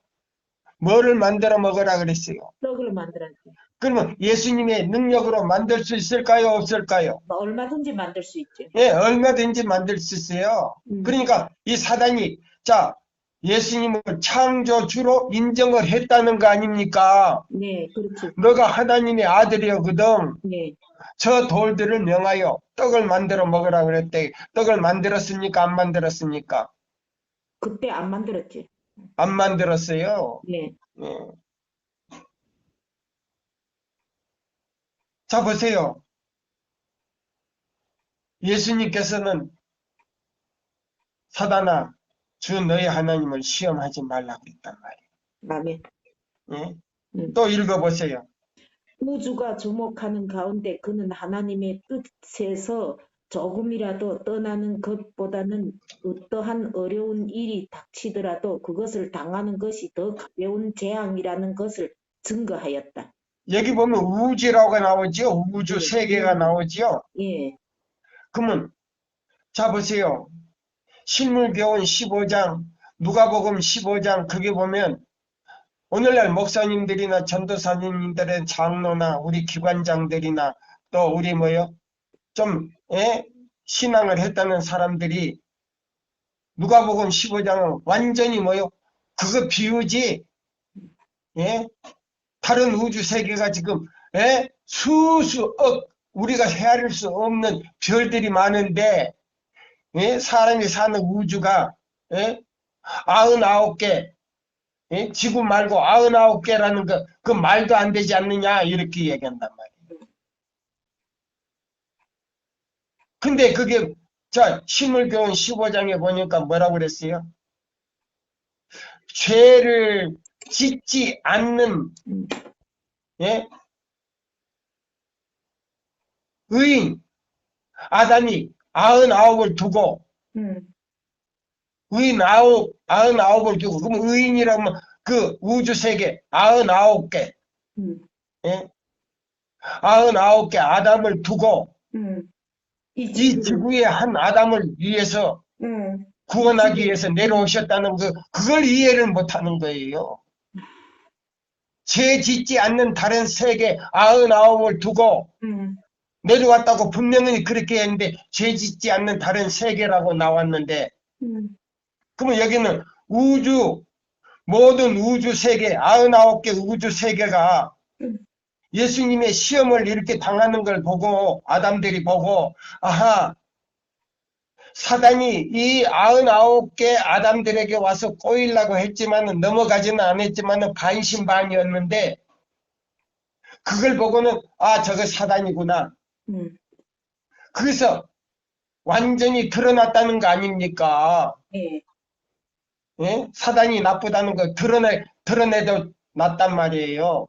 뭐를 만들어 먹으라 그랬어요. 떡을 만들었지. 그러면 예수님의 능력으로 만들 수 있을까요? 없을까요? 얼마든지 만들 수 있죠. 예, 얼마든지 만들 수 있어요. 그러니까 이 사단이 자 예수님을 창조주로 인정을 했다는 거 아닙니까? 네, 그렇죠. 너가 하나님의 아들이거든. 네. 저 돌들을 명하여 떡을 만들어 먹으라 그랬대. 떡을 만들었습니까? 안 만들었습니까? 그때 안 만들었지. 안 만들었어요. 네. 예. 자 보세요. 예수님께서는 사단아 주 너희 하나님을 시험하지 말라 그랬단 말이에요. 아멘. 예? 또 읽어보세요. 우주가 주목하는 가운데 그는 하나님의 뜻에서 조금이라도 떠나는 것보다는 어떠한 어려운 일이 닥치더라도 그것을 당하는 것이 더 가벼운 재앙이라는 것을 증거하였다. 여기 보면 우주라고 나오죠. 우주 세계가 나오죠. 예. 그러면 자 보세요. 실물교훈 15장, 누가복음 15장 그게 보면 오늘날 목사님들이나 전도사님들의 장로나 우리 기관장들이나 또 우리 좀 신앙을 했다는 사람들이 누가복음 15장은 완전히 그거 비우지. 예? 다른 우주 세계가 지금 수수억 우리가 헤아릴 수 없는 별들이 많은데 사람이 사는 우주가 99개 지구 말고 99개라는 그 말도 안 되지 않느냐 이렇게 얘기한단 말이에요. 근데 그게 자 신물교훈 15장에 보니까 뭐라고 그랬어요? 죄를 짓지 않는 의인 아담이 99을 두고 의인 99을 두고 그럼 의인이라면 그 우주세계 99개 99개 아담을 두고 이 지구의 한 아담을 위해서 구원하기 위해서 내려오셨다는 그걸 이해를 못하는 거예요. 죄 짓지 않는 다른 세계 99을 두고 내려왔다고 분명히 그렇게 했는데 죄 짓지 않는 다른 세계라고 나왔는데 그러면 여기는 모든 우주 세계 99개 우주 세계가 예수님의 시험을 이렇게 당하는 걸 보고 아담들이 보고 아하 사단이 이 99개 아담들에게 와서 꼬이려고 했지만은 넘어가지는 않았지만은 반신반의였는데 그걸 보고는 아 저거 사단이구나. 음, 그래서 완전히 드러났다는 거 아닙니까? 예. 예? 사단이 나쁘다는 거 드러내도 낫단 말이에요.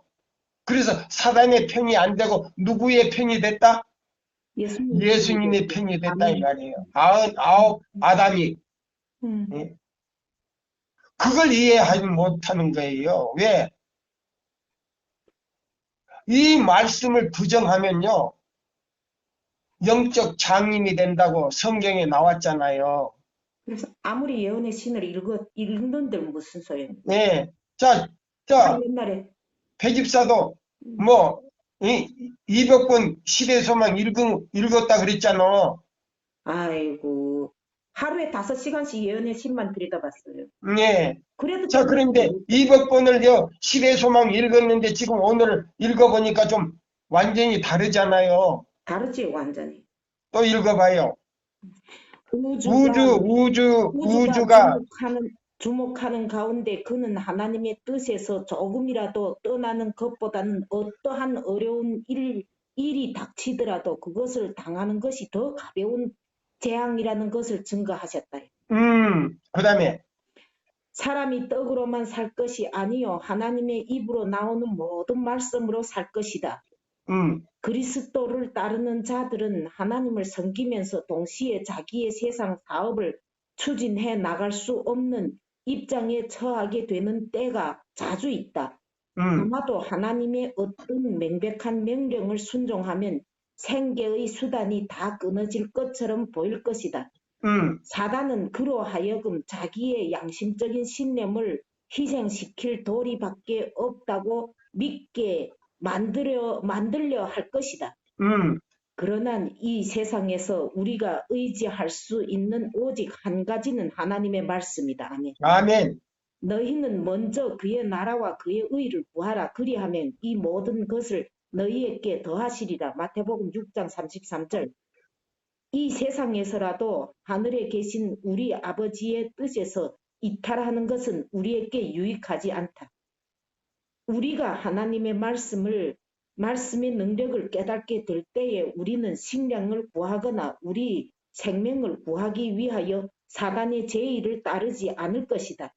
그래서 사단의 편이 안 되고 누구의 편이 됐다? 예수님의 편이 됐다 이 말이에요. 99 아담이. 음, 예? 그걸 이해하지 못하는 거예요. 왜? 이 말씀을 부정하면요. 영적 장님이 된다고 성경에 나왔잖아요. 그래서 아무리 예언의 신을 읽는들 무슨 소용이야. 네. 나 자, 옛날에 배집사도 뭐, 200번 시대소망 읽었다 그랬잖아. 아이고 하루에 5시간씩 예언의 신만 들여다봤어요. 네. 그래도 자, 그런데 200번을 시대소망 읽었는데 지금 오늘 읽어보니까 좀 완전히 다르잖아요. 다르지 완전히. 또 읽어봐요. 우주가 우주가, 주목하는 가운데 그는 하나님의 뜻에서 조금이라도 떠나는 것보다는 어떠한 어려운 일이 닥치더라도 그것을 당하는 것이 더 가벼운 재앙이라는 것을 증거하셨다. 그 다음에, 사람이 떡으로만 살 것이 아니요 하나님의 입으로 나오는 모든 말씀으로 살 것이다. 그리스도를 따르는 자들은 하나님을 섬기면서 동시에 자기의 세상 사업을 추진해 나갈 수 없는 입장에 처하게 되는 때가 자주 있다. 아마도 하나님의 어떤 명백한 명령을 순종하면 생계의 수단이 다 끊어질 것처럼 보일 것이다. 사단은 그로 하여금 자기의 양심적인 신념을 희생시킬 도리밖에 없다고 믿게 만들려 할 것이다. 그러나 이 세상에서 우리가 의지할 수 있는 오직 한 가지는 하나님의 말씀이다. 아멘. 아멘. 너희는 먼저 그의 나라와 그의 의를 구하라. 그리하면 이 모든 것을 너희에게 더하시리라. 마태복음 6장 33절. 이 세상에서라도 하늘에 계신 우리 아버지의 뜻에서 이탈하는 것은 우리에게 유익하지 않다. 우리가 하나님의 말씀의 능력을 깨닫게 될 때에 우리는 식량을 구하거나 우리 생명을 구하기 위하여 사단의 제의를 따르지 않을 것이다.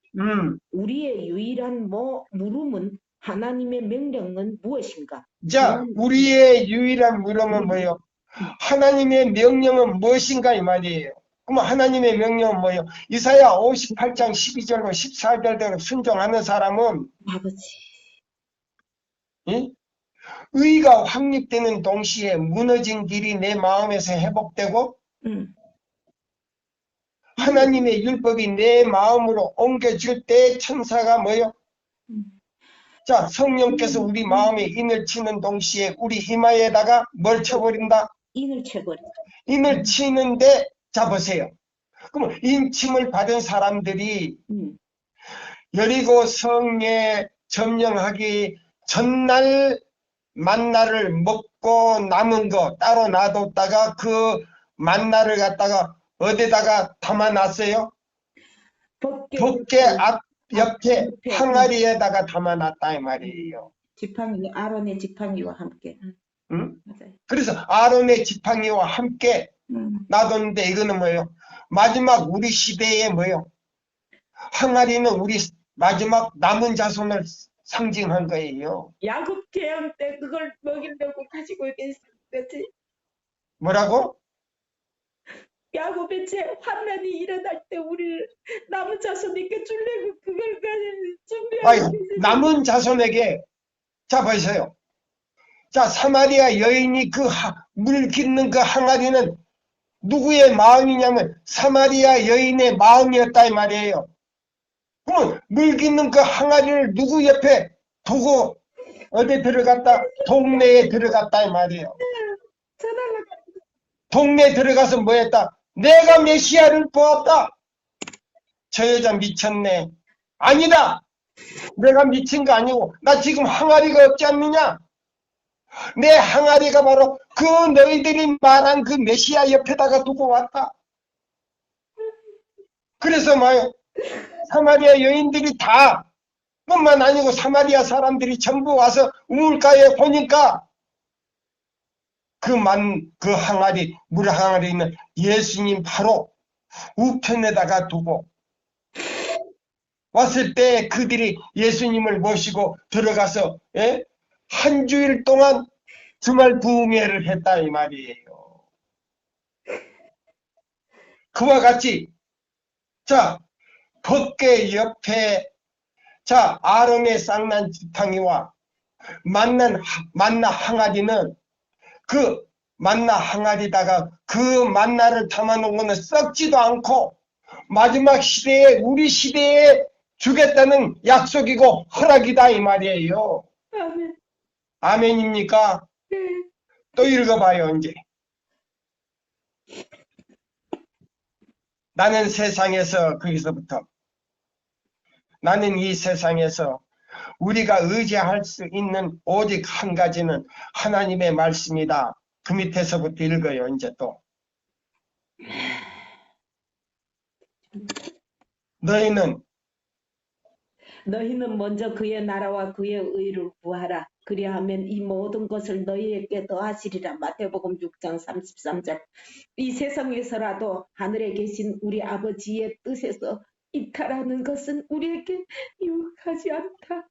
우리의 유일한 물음은 하나님의 명령은 무엇인가? 자, 우리의 유일한 물음은 뭐예요? 하나님의 명령은 무엇인가 이 말이에요. 그럼 하나님의 명령은 뭐예요? 이사야 58장 12절로 14절대로 순종하는 사람은 아버지. 예? 의가 확립되는 동시에 무너진 길이 내 마음에서 회복되고 하나님의 율법이 내 마음으로 옮겨질 때 천사가 뭐예요? 자, 성령께서 우리 마음에 인을 치는 동시에 우리 이마에다가 뭘 쳐버린다? 인을 쳐버린다. 인을 치는데 자 보세요. 그럼 인침을 받은 사람들이 여리고 성에 점령하기 전날 만나를 먹고 남은 거 따로 놔뒀다가 그 만나를 갖다가 어디다가 담아놨어요? 덮개 앞 옆에 항아리에다가 담아놨다 이 말이에요. 지팡이 아론의 지팡이와 함께. 응? 맞아요. 그래서 아론의 지팡이와 함께 놔뒀는데 이거는 뭐예요? 마지막 우리 시대에 뭐예요? 항아리는 우리 마지막 남은 자손을 상징한 거예요. 야곱 재앙 때 그걸 먹이려고 가지고 있겠지. 뭐라고? 야곱의 환난이 일어날 때 우리를 남은 자손에게 주려고 그걸 준비하고 남은 자손에게 자 보세요. 자 사마리아 여인이 그 물 깃는 그 항아리는 누구의 마음이냐면 사마리아 여인의 마음이었다 이 말이에요. 그럼 물 깃는 그 항아리를 누구 옆에 두고 어디 들어갔다? 동네에 들어갔다 이 말이에요. 동네에 들어가서 뭐 했다? 내가 메시아를 보았다. 저 여자 미쳤네. 아니다. 내가 미친 거 아니고 나 지금 항아리가 없지 않느냐? 내 항아리가 바로 그 너희들이 말한 그 메시아 옆에다가 두고 왔다. 그래서 막 사마리아 여인들이 다 뿐만 아니고 사마리아 사람들이 전부 와서 우물가에 보니까 그 항아리, 물 항아리 있는 예수님 바로 우편에다가 두고 왔을 때 그들이 예수님을 모시고 들어가서 한 주일 동안 주말 부흥회를 했다 이 말이에요. 그와 같이 자 법궤 옆에 자 아론의 쌍난 지팡이와 만나 항아리는 그 만나 항아리다가 그 만나를 담아놓은 거는 썩지도 않고 마지막 시대에 우리 시대에 주겠다는 약속이고 허락이다 이 말이에요. 아멘. 아멘입니까? 또 읽어봐요 이제. 나는 세상에서 거기서부터 나는 이 세상에서 우리가 의지할 수 있는 오직 한 가지는 하나님의 말씀이다. 그 밑에서부터 읽어요 이제 또. 너희는 먼저 그의 나라와 그의 의를 구하라. 그리하면 이 모든 것을 너희에게 더하시리라. 마태복음 6장 33절. 이 세상에서라도 하늘에 계신 우리 아버지의 뜻에서 이탈하는 것은 우리에게 유익하지 않다.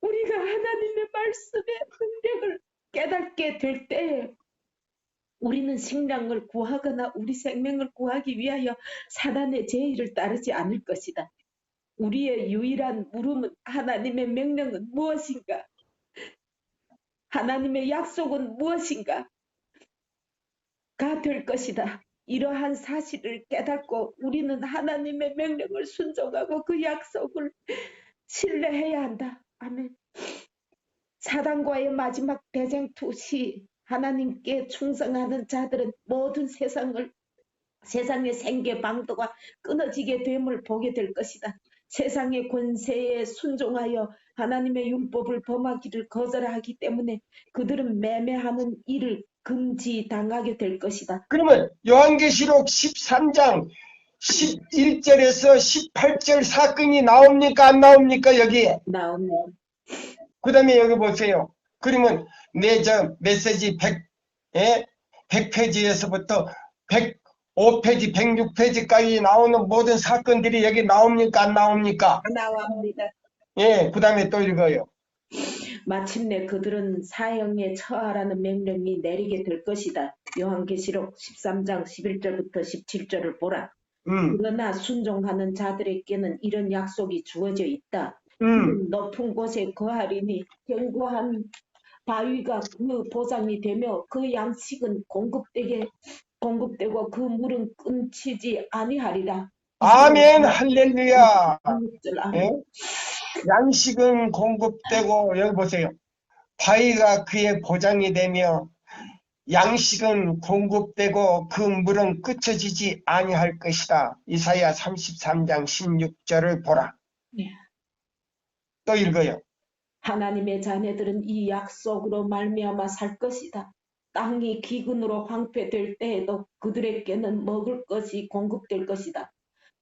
우리가 하나님의 말씀의 능력을 깨닫게 될 때에 우리는 식량을 구하거나 우리 생명을 구하기 위하여 사단의 제의를 따르지 않을 것이다. 우리의 유일한 물음은 하나님의 명령은 무엇인가? 하나님의 약속은 무엇인가? 가 될 것이다. 이러한 사실을 깨닫고 우리는 하나님의 명령을 순종하고 그 약속을 신뢰해야 한다. 아멘. 사단과의 마지막 대쟁투 시 하나님께 충성하는 자들은 모든 세상의 생계 방도가 끊어지게 됨을 보게 될 것이다. 세상의 권세에 순종하여 하나님의 율법을 범하기를 거절하기 때문에 그들은 매매하는 일을 금지당하게 될 것이다. 그러면 요한계시록 13장 11절에서 18절 사건이 나옵니까 안 나옵니까 여기에? 나옵니다. 그 다음에 여기 보세요. 그러면 내 저 메시지 100페이지에서부터 105페이지, 106페이지까지 나오는 모든 사건들이 여기 나옵니까 안 나옵니까? 나옵니다. 예, 그 다음에 또 읽어요. 마침내 그들은 사형에 처하라는 명령이 내리게 될 것이다. 요한계시록 13장 11절부터 17절을 보라. 그러나 순종하는 자들에게는 이런 약속이 주어져 있다. 높은 곳에 거하리니 견고한 바위가 그 보상이 되며 그 양식은 공급되고 그 물은 끊치지 아니하리라. 아멘 할렐루야. 예? 아멘. 양식은 공급되고 여기 보세요. 바위가 그의 보장이 되며 양식은 공급되고 그 물은 끊어지지 아니할 것이다. 이사야 33장 16절을 보라. 네. 또 읽어요. 하나님의 자녀들은 이 약속으로 말미암아 살 것이다. 땅이 기근으로 황폐될 때에도 그들에게는 먹을 것이 공급될 것이다.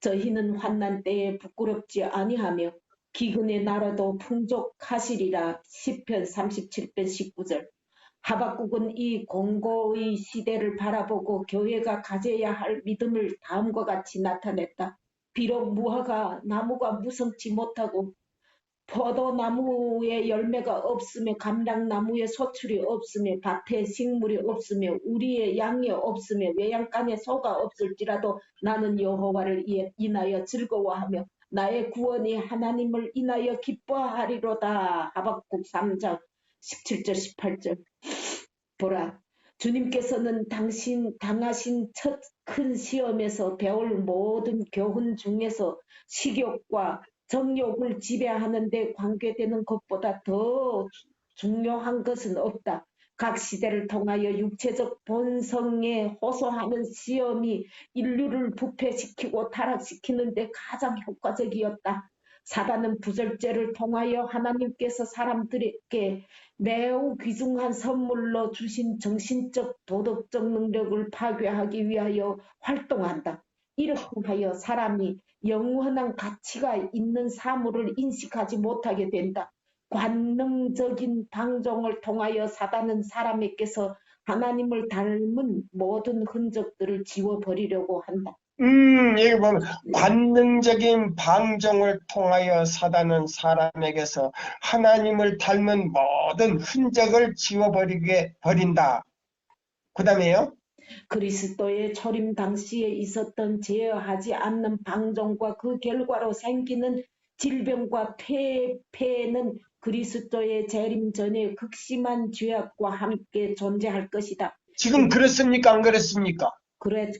저희는 환난 때에 부끄럽지 아니하며 기근의 나라도 풍족하시리라. 시편 37편 19절. 하박국은 이 공고의 시대를 바라보고 교회가 가져야 할 믿음을 다음과 같이 나타냈다. 비록 무화과 나무가 무성치 못하고 포도나무에 열매가 없으며 감람나무에 소출이 없으며 밭에 식물이 없으며 우리의 양이 없으며 외양간에 소가 없을지라도 나는 여호와를 인하여 즐거워하며 나의 구원이 하나님을 인하여 기뻐하리로다. 하박국 3장 17절 18절. 보라, 주님께서는 당신 당하신 첫 큰 시험에서 배울 모든 교훈 중에서 식욕과 정욕을 지배하는 데 관계되는 것보다 더 중요한 것은 없다. 각 시대를 통하여 육체적 본성에 호소하는 시험이 인류를 부패시키고 타락시키는 데 가장 효과적이었다. 사단은 부절제를 통하여 하나님께서 사람들에게 매우 귀중한 선물로 주신 정신적 도덕적 능력을 파괴하기 위하여 활동한다. 이렇게 하여 사람이 영원한 가치가 있는 사물을 인식하지 못하게 된다. 관능적인 방종을 통하여 사단은 사람에게서 하나님을 닮은 모든 흔적들을 지워버리려고 한다. 여기 보면 관능적인 방종을 통하여 사단은 사람에게서 하나님을 닮은 모든 흔적을 지워버리게 버린다. 그 다음에요. 그리스도의 초림 당시에 있었던 제어하지 않는 방종과 그 결과로 생기는 질병과 폐폐는 그리스도의 재림 전에 극심한 죄악과 함께 존재할 것이다. 지금 그렇습니까? 안 그렇습니까? 그래,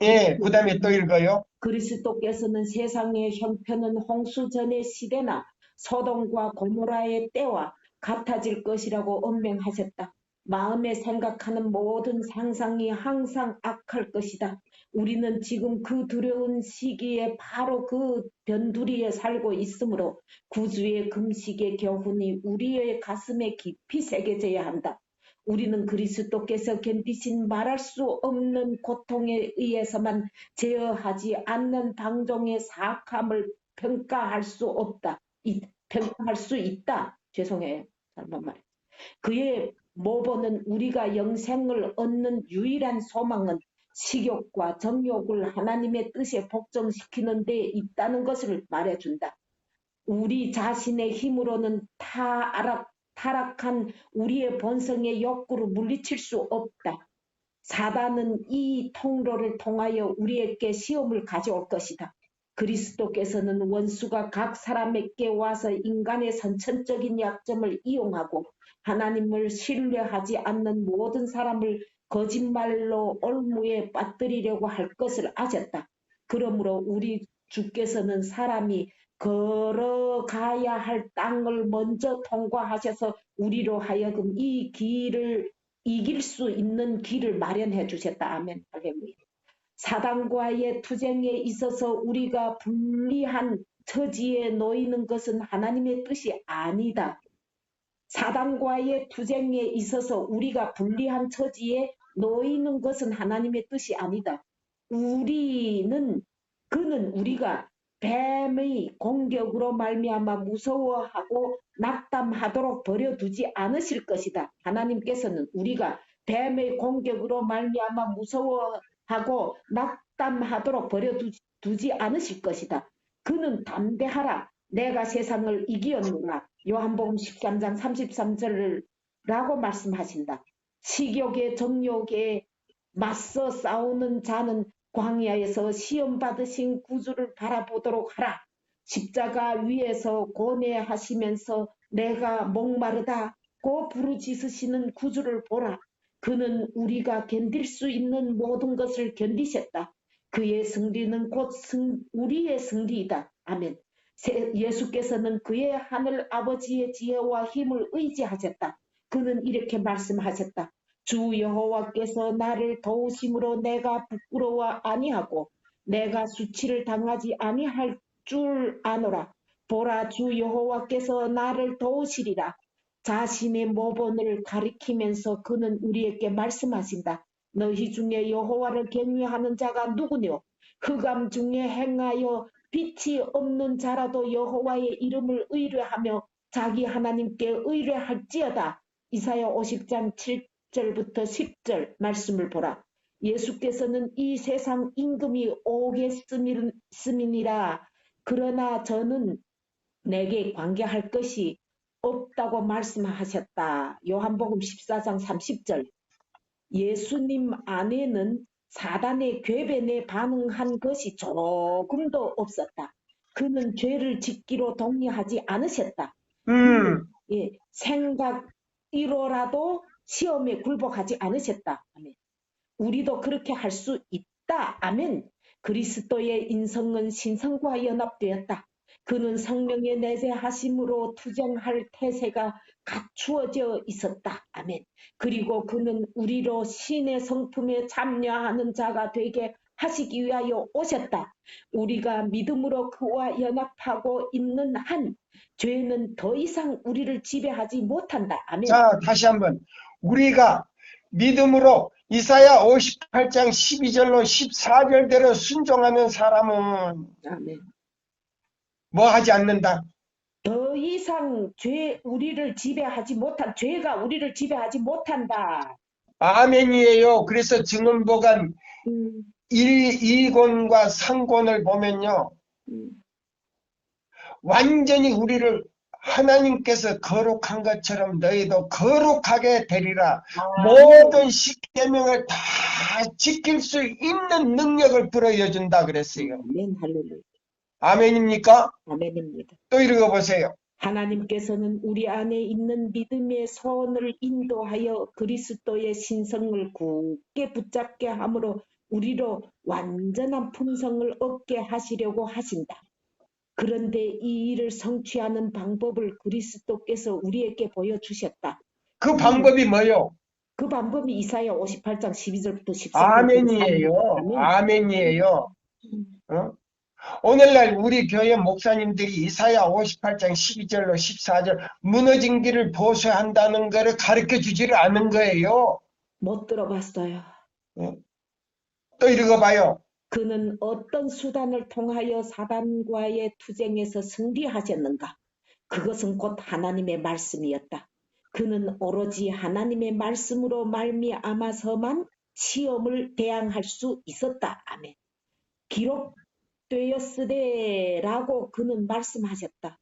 예, 그 다음에 또 읽어요. 그리스도께서는 세상의 형편은 홍수 전의 시대나 소돔과 고모라의 때와 같아질 것이라고 언명하셨다. 마음에 생각하는 모든 상상이 항상 악할 것이다. 우리는 지금 그 두려운 시기에 바로 그 변두리에 살고 있으므로 구주의 금식의 교훈이 우리의 가슴에 깊이 새겨져야 한다. 우리는 그리스도께서 견디신 말할 수 없는 고통에 의해서만 제어하지 않는 방종의 사악함을 평가할 수 없다. 평가할 수 있다. 죄송해요. 잘못 말. 그의 모범은 우리가 영생을 얻는 유일한 소망은 식욕과 정욕을 하나님의 뜻에 복종시키는 데 있다는 것을 말해준다. 우리 자신의 힘으로는 타락한 우리의 본성의 욕구를 물리칠 수 없다. 사단은 이 통로를 통하여 우리에게 시험을 가져올 것이다. 그리스도께서는 원수가 각 사람에게 와서 인간의 선천적인 약점을 이용하고 하나님을 신뢰하지 않는 모든 사람을 거짓말로 올무에 빠뜨리려고 할 것을 아셨다. 그러므로 우리 주께서는 사람이 걸어가야 할 땅을 먼저 통과하셔서 우리로 하여금 이 길을 이길 수 있는 길을 마련해 주셨다. 아멘. 할렐루야. 사단과의 투쟁에 있어서 우리가 불리한 처지에 놓이는 것은 하나님의 뜻이 아니다. 사단과의 투쟁에 있어서 우리가 불리한 처지에 놓이는 것은 하나님의 뜻이 아니다. 그는 우리가 뱀의 공격으로 말미암아 무서워하고 낙담하도록 버려두지 않으실 것이다. 하나님께서는 우리가 뱀의 공격으로 말미암아 무서워하고 낙담하도록 버려두지 않으실 것이다. 그는 담대하라. 내가 세상을 이기었노라. 요한복음 13장 33절라고 말씀하신다. 식욕의 정욕에 맞서 싸우는 자는 광야에서 시험 받으신 구주를 바라보도록 하라. 십자가 위에서 고뇌하시면서 내가 목마르다고 부르짖으시는 구주를 보라. 그는 우리가 견딜 수 있는 모든 것을 견디셨다. 그의 승리는 곧 우리의 승리이다. 아멘. 예수께서는 그의 하늘 아버지의 지혜와 힘을 의지하셨다. 그는 이렇게 말씀하셨다. 주 여호와께서 나를 도우심으로 내가 부끄러워 아니하고 내가 수치를 당하지 아니할 줄 아노라. 보라, 주 여호와께서 나를 도우시리라. 자신의 모본을 가리키면서 그는 우리에게 말씀하신다. 너희 중에 여호와를 경외하는 자가 누구뇨? 흑암 중에 행하여 빛이 없는 자라도 여호와의 이름을 의뢰하며 자기 하나님께 의뢰할지어다. 이사야 50장 7절부터 10절 말씀을 보라. 예수께서는 이 세상 임금이 오겠음이니라. 그러나 저는 내게 관계할 것이 없다고 말씀하셨다. 요한복음 14장 30절. 예수님 안에는 사단의 궤변에 반응한 것이 조금도 없었다. 그는 죄를 짓기로 동의하지 않으셨다. 생각으로라도 시험에 굴복하지 않으셨다. 아멘. 우리도 그렇게 할 수 있다. 아멘. 그리스도의 인성은 신성과 연합되었다. 그는 성령의 내재하심으로 투쟁할 태세가 갖추어져 있었다. 아멘. 그리고 그는 우리로 신의 성품에 참여하는 자가 되게 하시기 위하여 오셨다. 우리가 믿음으로 그와 연합하고 있는 한 죄는 더 이상 우리를 지배하지 못한다. 아멘. 자, 다시 한번. 우리가 믿음으로 이사야 58장 12절로 14절대로 순종하는 사람은 아멘. 뭐 하지 않는다? 더 이상 우리를 지배하지 못한, 죄가 우리를 지배하지 못한다. 아멘이에요. 그래서 증언보감 음, 2권과 3권을 보면요. 음. 완전히 우리를 하나님께서 거룩한 것처럼 너희도 거룩하게 되리라. 모든 십계명을 다 지킬 수 있는 능력을 불어여준다 그랬어요. 아멘, 할렐루야. 아멘입니까? 아멘입니다. 또 읽어보세요. 하나님께서는 우리 안에 있는 믿음의 선을 인도하여 그리스도의 신성을 굳게 붙잡게 함으로 우리로 완전한 품성을 얻게 하시려고 하신다. 그런데 이 일을 성취하는 방법을 그리스도께서 우리에게 보여주셨다. 그 방법이 뭐요? 그 방법이 이사야 58장 12절부터 14절까지. 아멘이에요. 아멘이에요. 어? 오늘날 우리 교회 목사님들이 이사야 58장 12절로 14절 무너진 길을 보수한다는 것을 가르쳐 주지를 않은 거예요. 못 들어봤어요. 또 읽어봐요. 그는 어떤 수단을 통하여 사단과의 투쟁에서 승리하셨는가? 그것은 곧 하나님의 말씀이었다. 그는 오로지 하나님의 말씀으로 말미암아서만 시험을 대항할 수 있었다. 아멘. 기록되었으되라고 그는 말씀하셨다.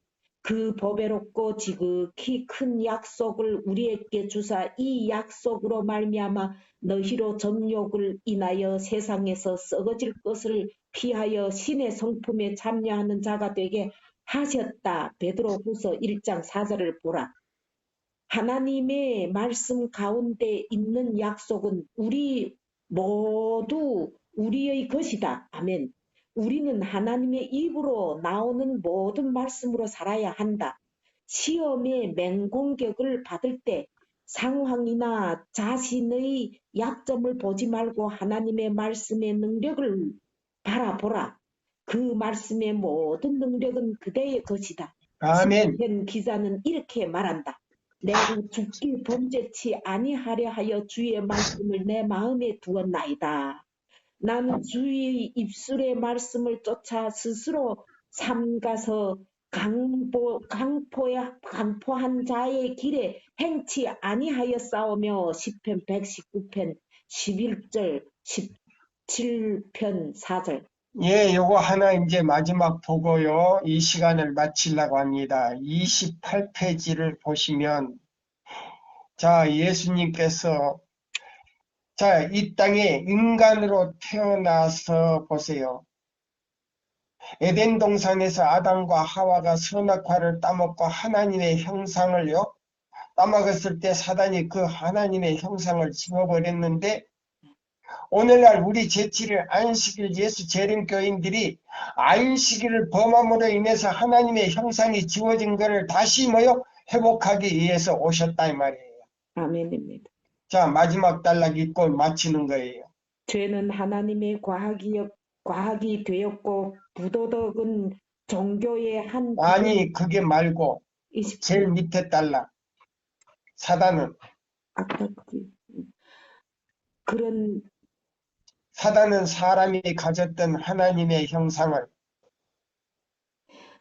그 보배롭고 지극히 큰 약속을 우리에게 주사 이 약속으로 말미암아 너희로 정욕을 인하여 세상에서 썩어질 것을 피하여 신의 성품에 참여하는 자가 되게 하셨다. 베드로후서 1장 4절을 보라. 하나님의 말씀 가운데 있는 약속은 우리 모두 우리의 것이다. 아멘. 우리는 하나님의 입으로 나오는 모든 말씀으로 살아야 한다. 시험의 맹공격을 받을 때 상황이나 자신의 약점을 보지 말고 하나님의 말씀의 능력을 바라보라. 그 말씀의 모든 능력은 그대의 것이다. 아멘. 시편 기자는 이렇게 말한다. 내가 죽기 범죄치 아니하려 하여 주의 말씀을 내 마음에 두었나이다. 나는 주의 입술의 말씀을 쫓아 스스로 삼가서 강포한 자의 길에 행치 아니하였사오며 시편 119편 11절 17편 4절. 예, 요거 하나 이제 마지막 보고요. 이 시간을 마치려고 합니다. 28페이지를 보시면 자, 예수님께서 자, 이 땅에 인간으로 태어나서 보세요. 에덴 동산에서 아담과 하와가 선악과를 따먹고 하나님의 형상을요. 따먹었을 때 사단이 그 하나님의 형상을 집어버렸는데 오늘날 우리 제7일 안식일 예수 재림교인들이 안식일을 범함으로 인해서 하나님의 형상이 지워진 것을 다시 뭐요? 회복하기 위해서 오셨다 이 말이에요. 아멘입니다. 자, 마지막 단락 읽고 마치는 거예요. 죄는 하나님의 과학이 되었고 부도덕은 종교의 한 아니 그게 말고 20편. 제일 밑에 단락. 사단은 아까 그런 사단은 사람이 가졌던 하나님의 형상을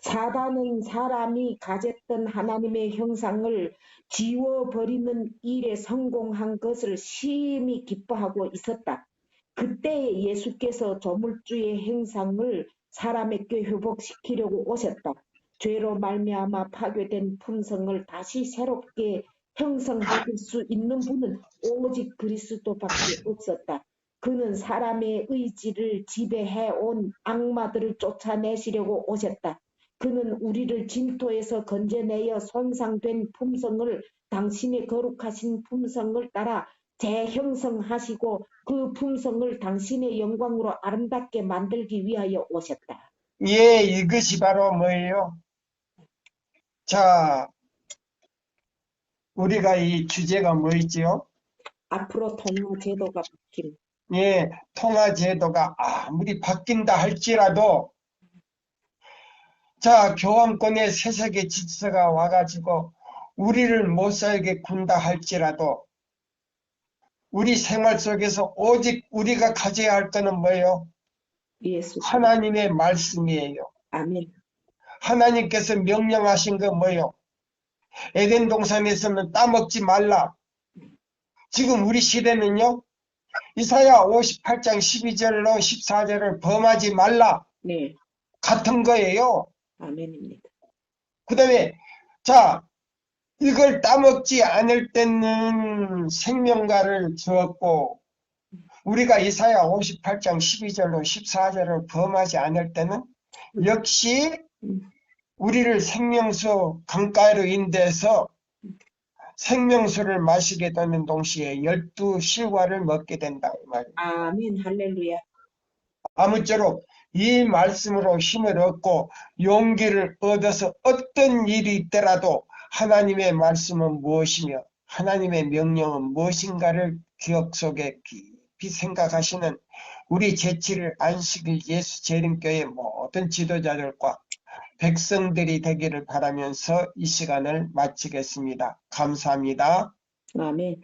사단은 사람이 가졌던 하나님의 형상을 지워버리는 일에 성공한 것을 심히 기뻐하고 있었다. 그때 예수께서 조물주의 행상을 사람에게 회복시키려고 오셨다. 죄로 말미암아 파괴된 품성을 다시 새롭게 형성하실 수 있는 분은 오직 그리스도밖에 없었다. 그는 사람의 의지를 지배해온 악마들을 쫓아내시려고 오셨다. 그는 우리를 진토에서 건져내어 손상된 품성을 당신의 거룩하신 품성을 따라 재형성하시고 그 품성을 당신의 영광으로 아름답게 만들기 위하여 오셨다. 예, 이것이 바로 뭐예요? 자, 우리가 이 주제가 뭐였지요? 앞으로 통일 제도가 바뀐. 예, 통화제도가 아무리 바뀐다 할지라도 자, 교황권의 세상의 질서가 와가지고 우리를 못 살게 군다 할지라도 우리 생활 속에서 오직 우리가 가져야 할 것은 뭐예요? 예수. 하나님의 말씀이에요. 아멘. 하나님께서 명령하신 거 뭐예요? 에덴 동산에서는 따먹지 말라. 지금 우리 시대는요, 이사야 58장 12절로 14절을 범하지 말라. 네. 같은 거예요. 아멘입니다. 그 다음에, 자, 이걸 따먹지 않을 때는 생명과를 주었고, 우리가 이사야 58장 12절로 14절을 범하지 않을 때는 역시 우리를 생명수 강가로 인도해서 생명수를 마시게 되는 동시에 12실과를 먹게 된다. 이 말이에요. 아멘. 할렐루야. 아무쪼록 이 말씀으로 힘을 얻고 용기를 얻어서 어떤 일이 있더라도 하나님의 말씀은 무엇이며 하나님의 명령은 무엇인가를 기억 속에 깊이 생각하시는 우리 제7일 안식일 예수 재림교회 모든 지도자들과 백성들이 되기를 바라면서 이 시간을 마치겠습니다. 감사합니다. 아멘.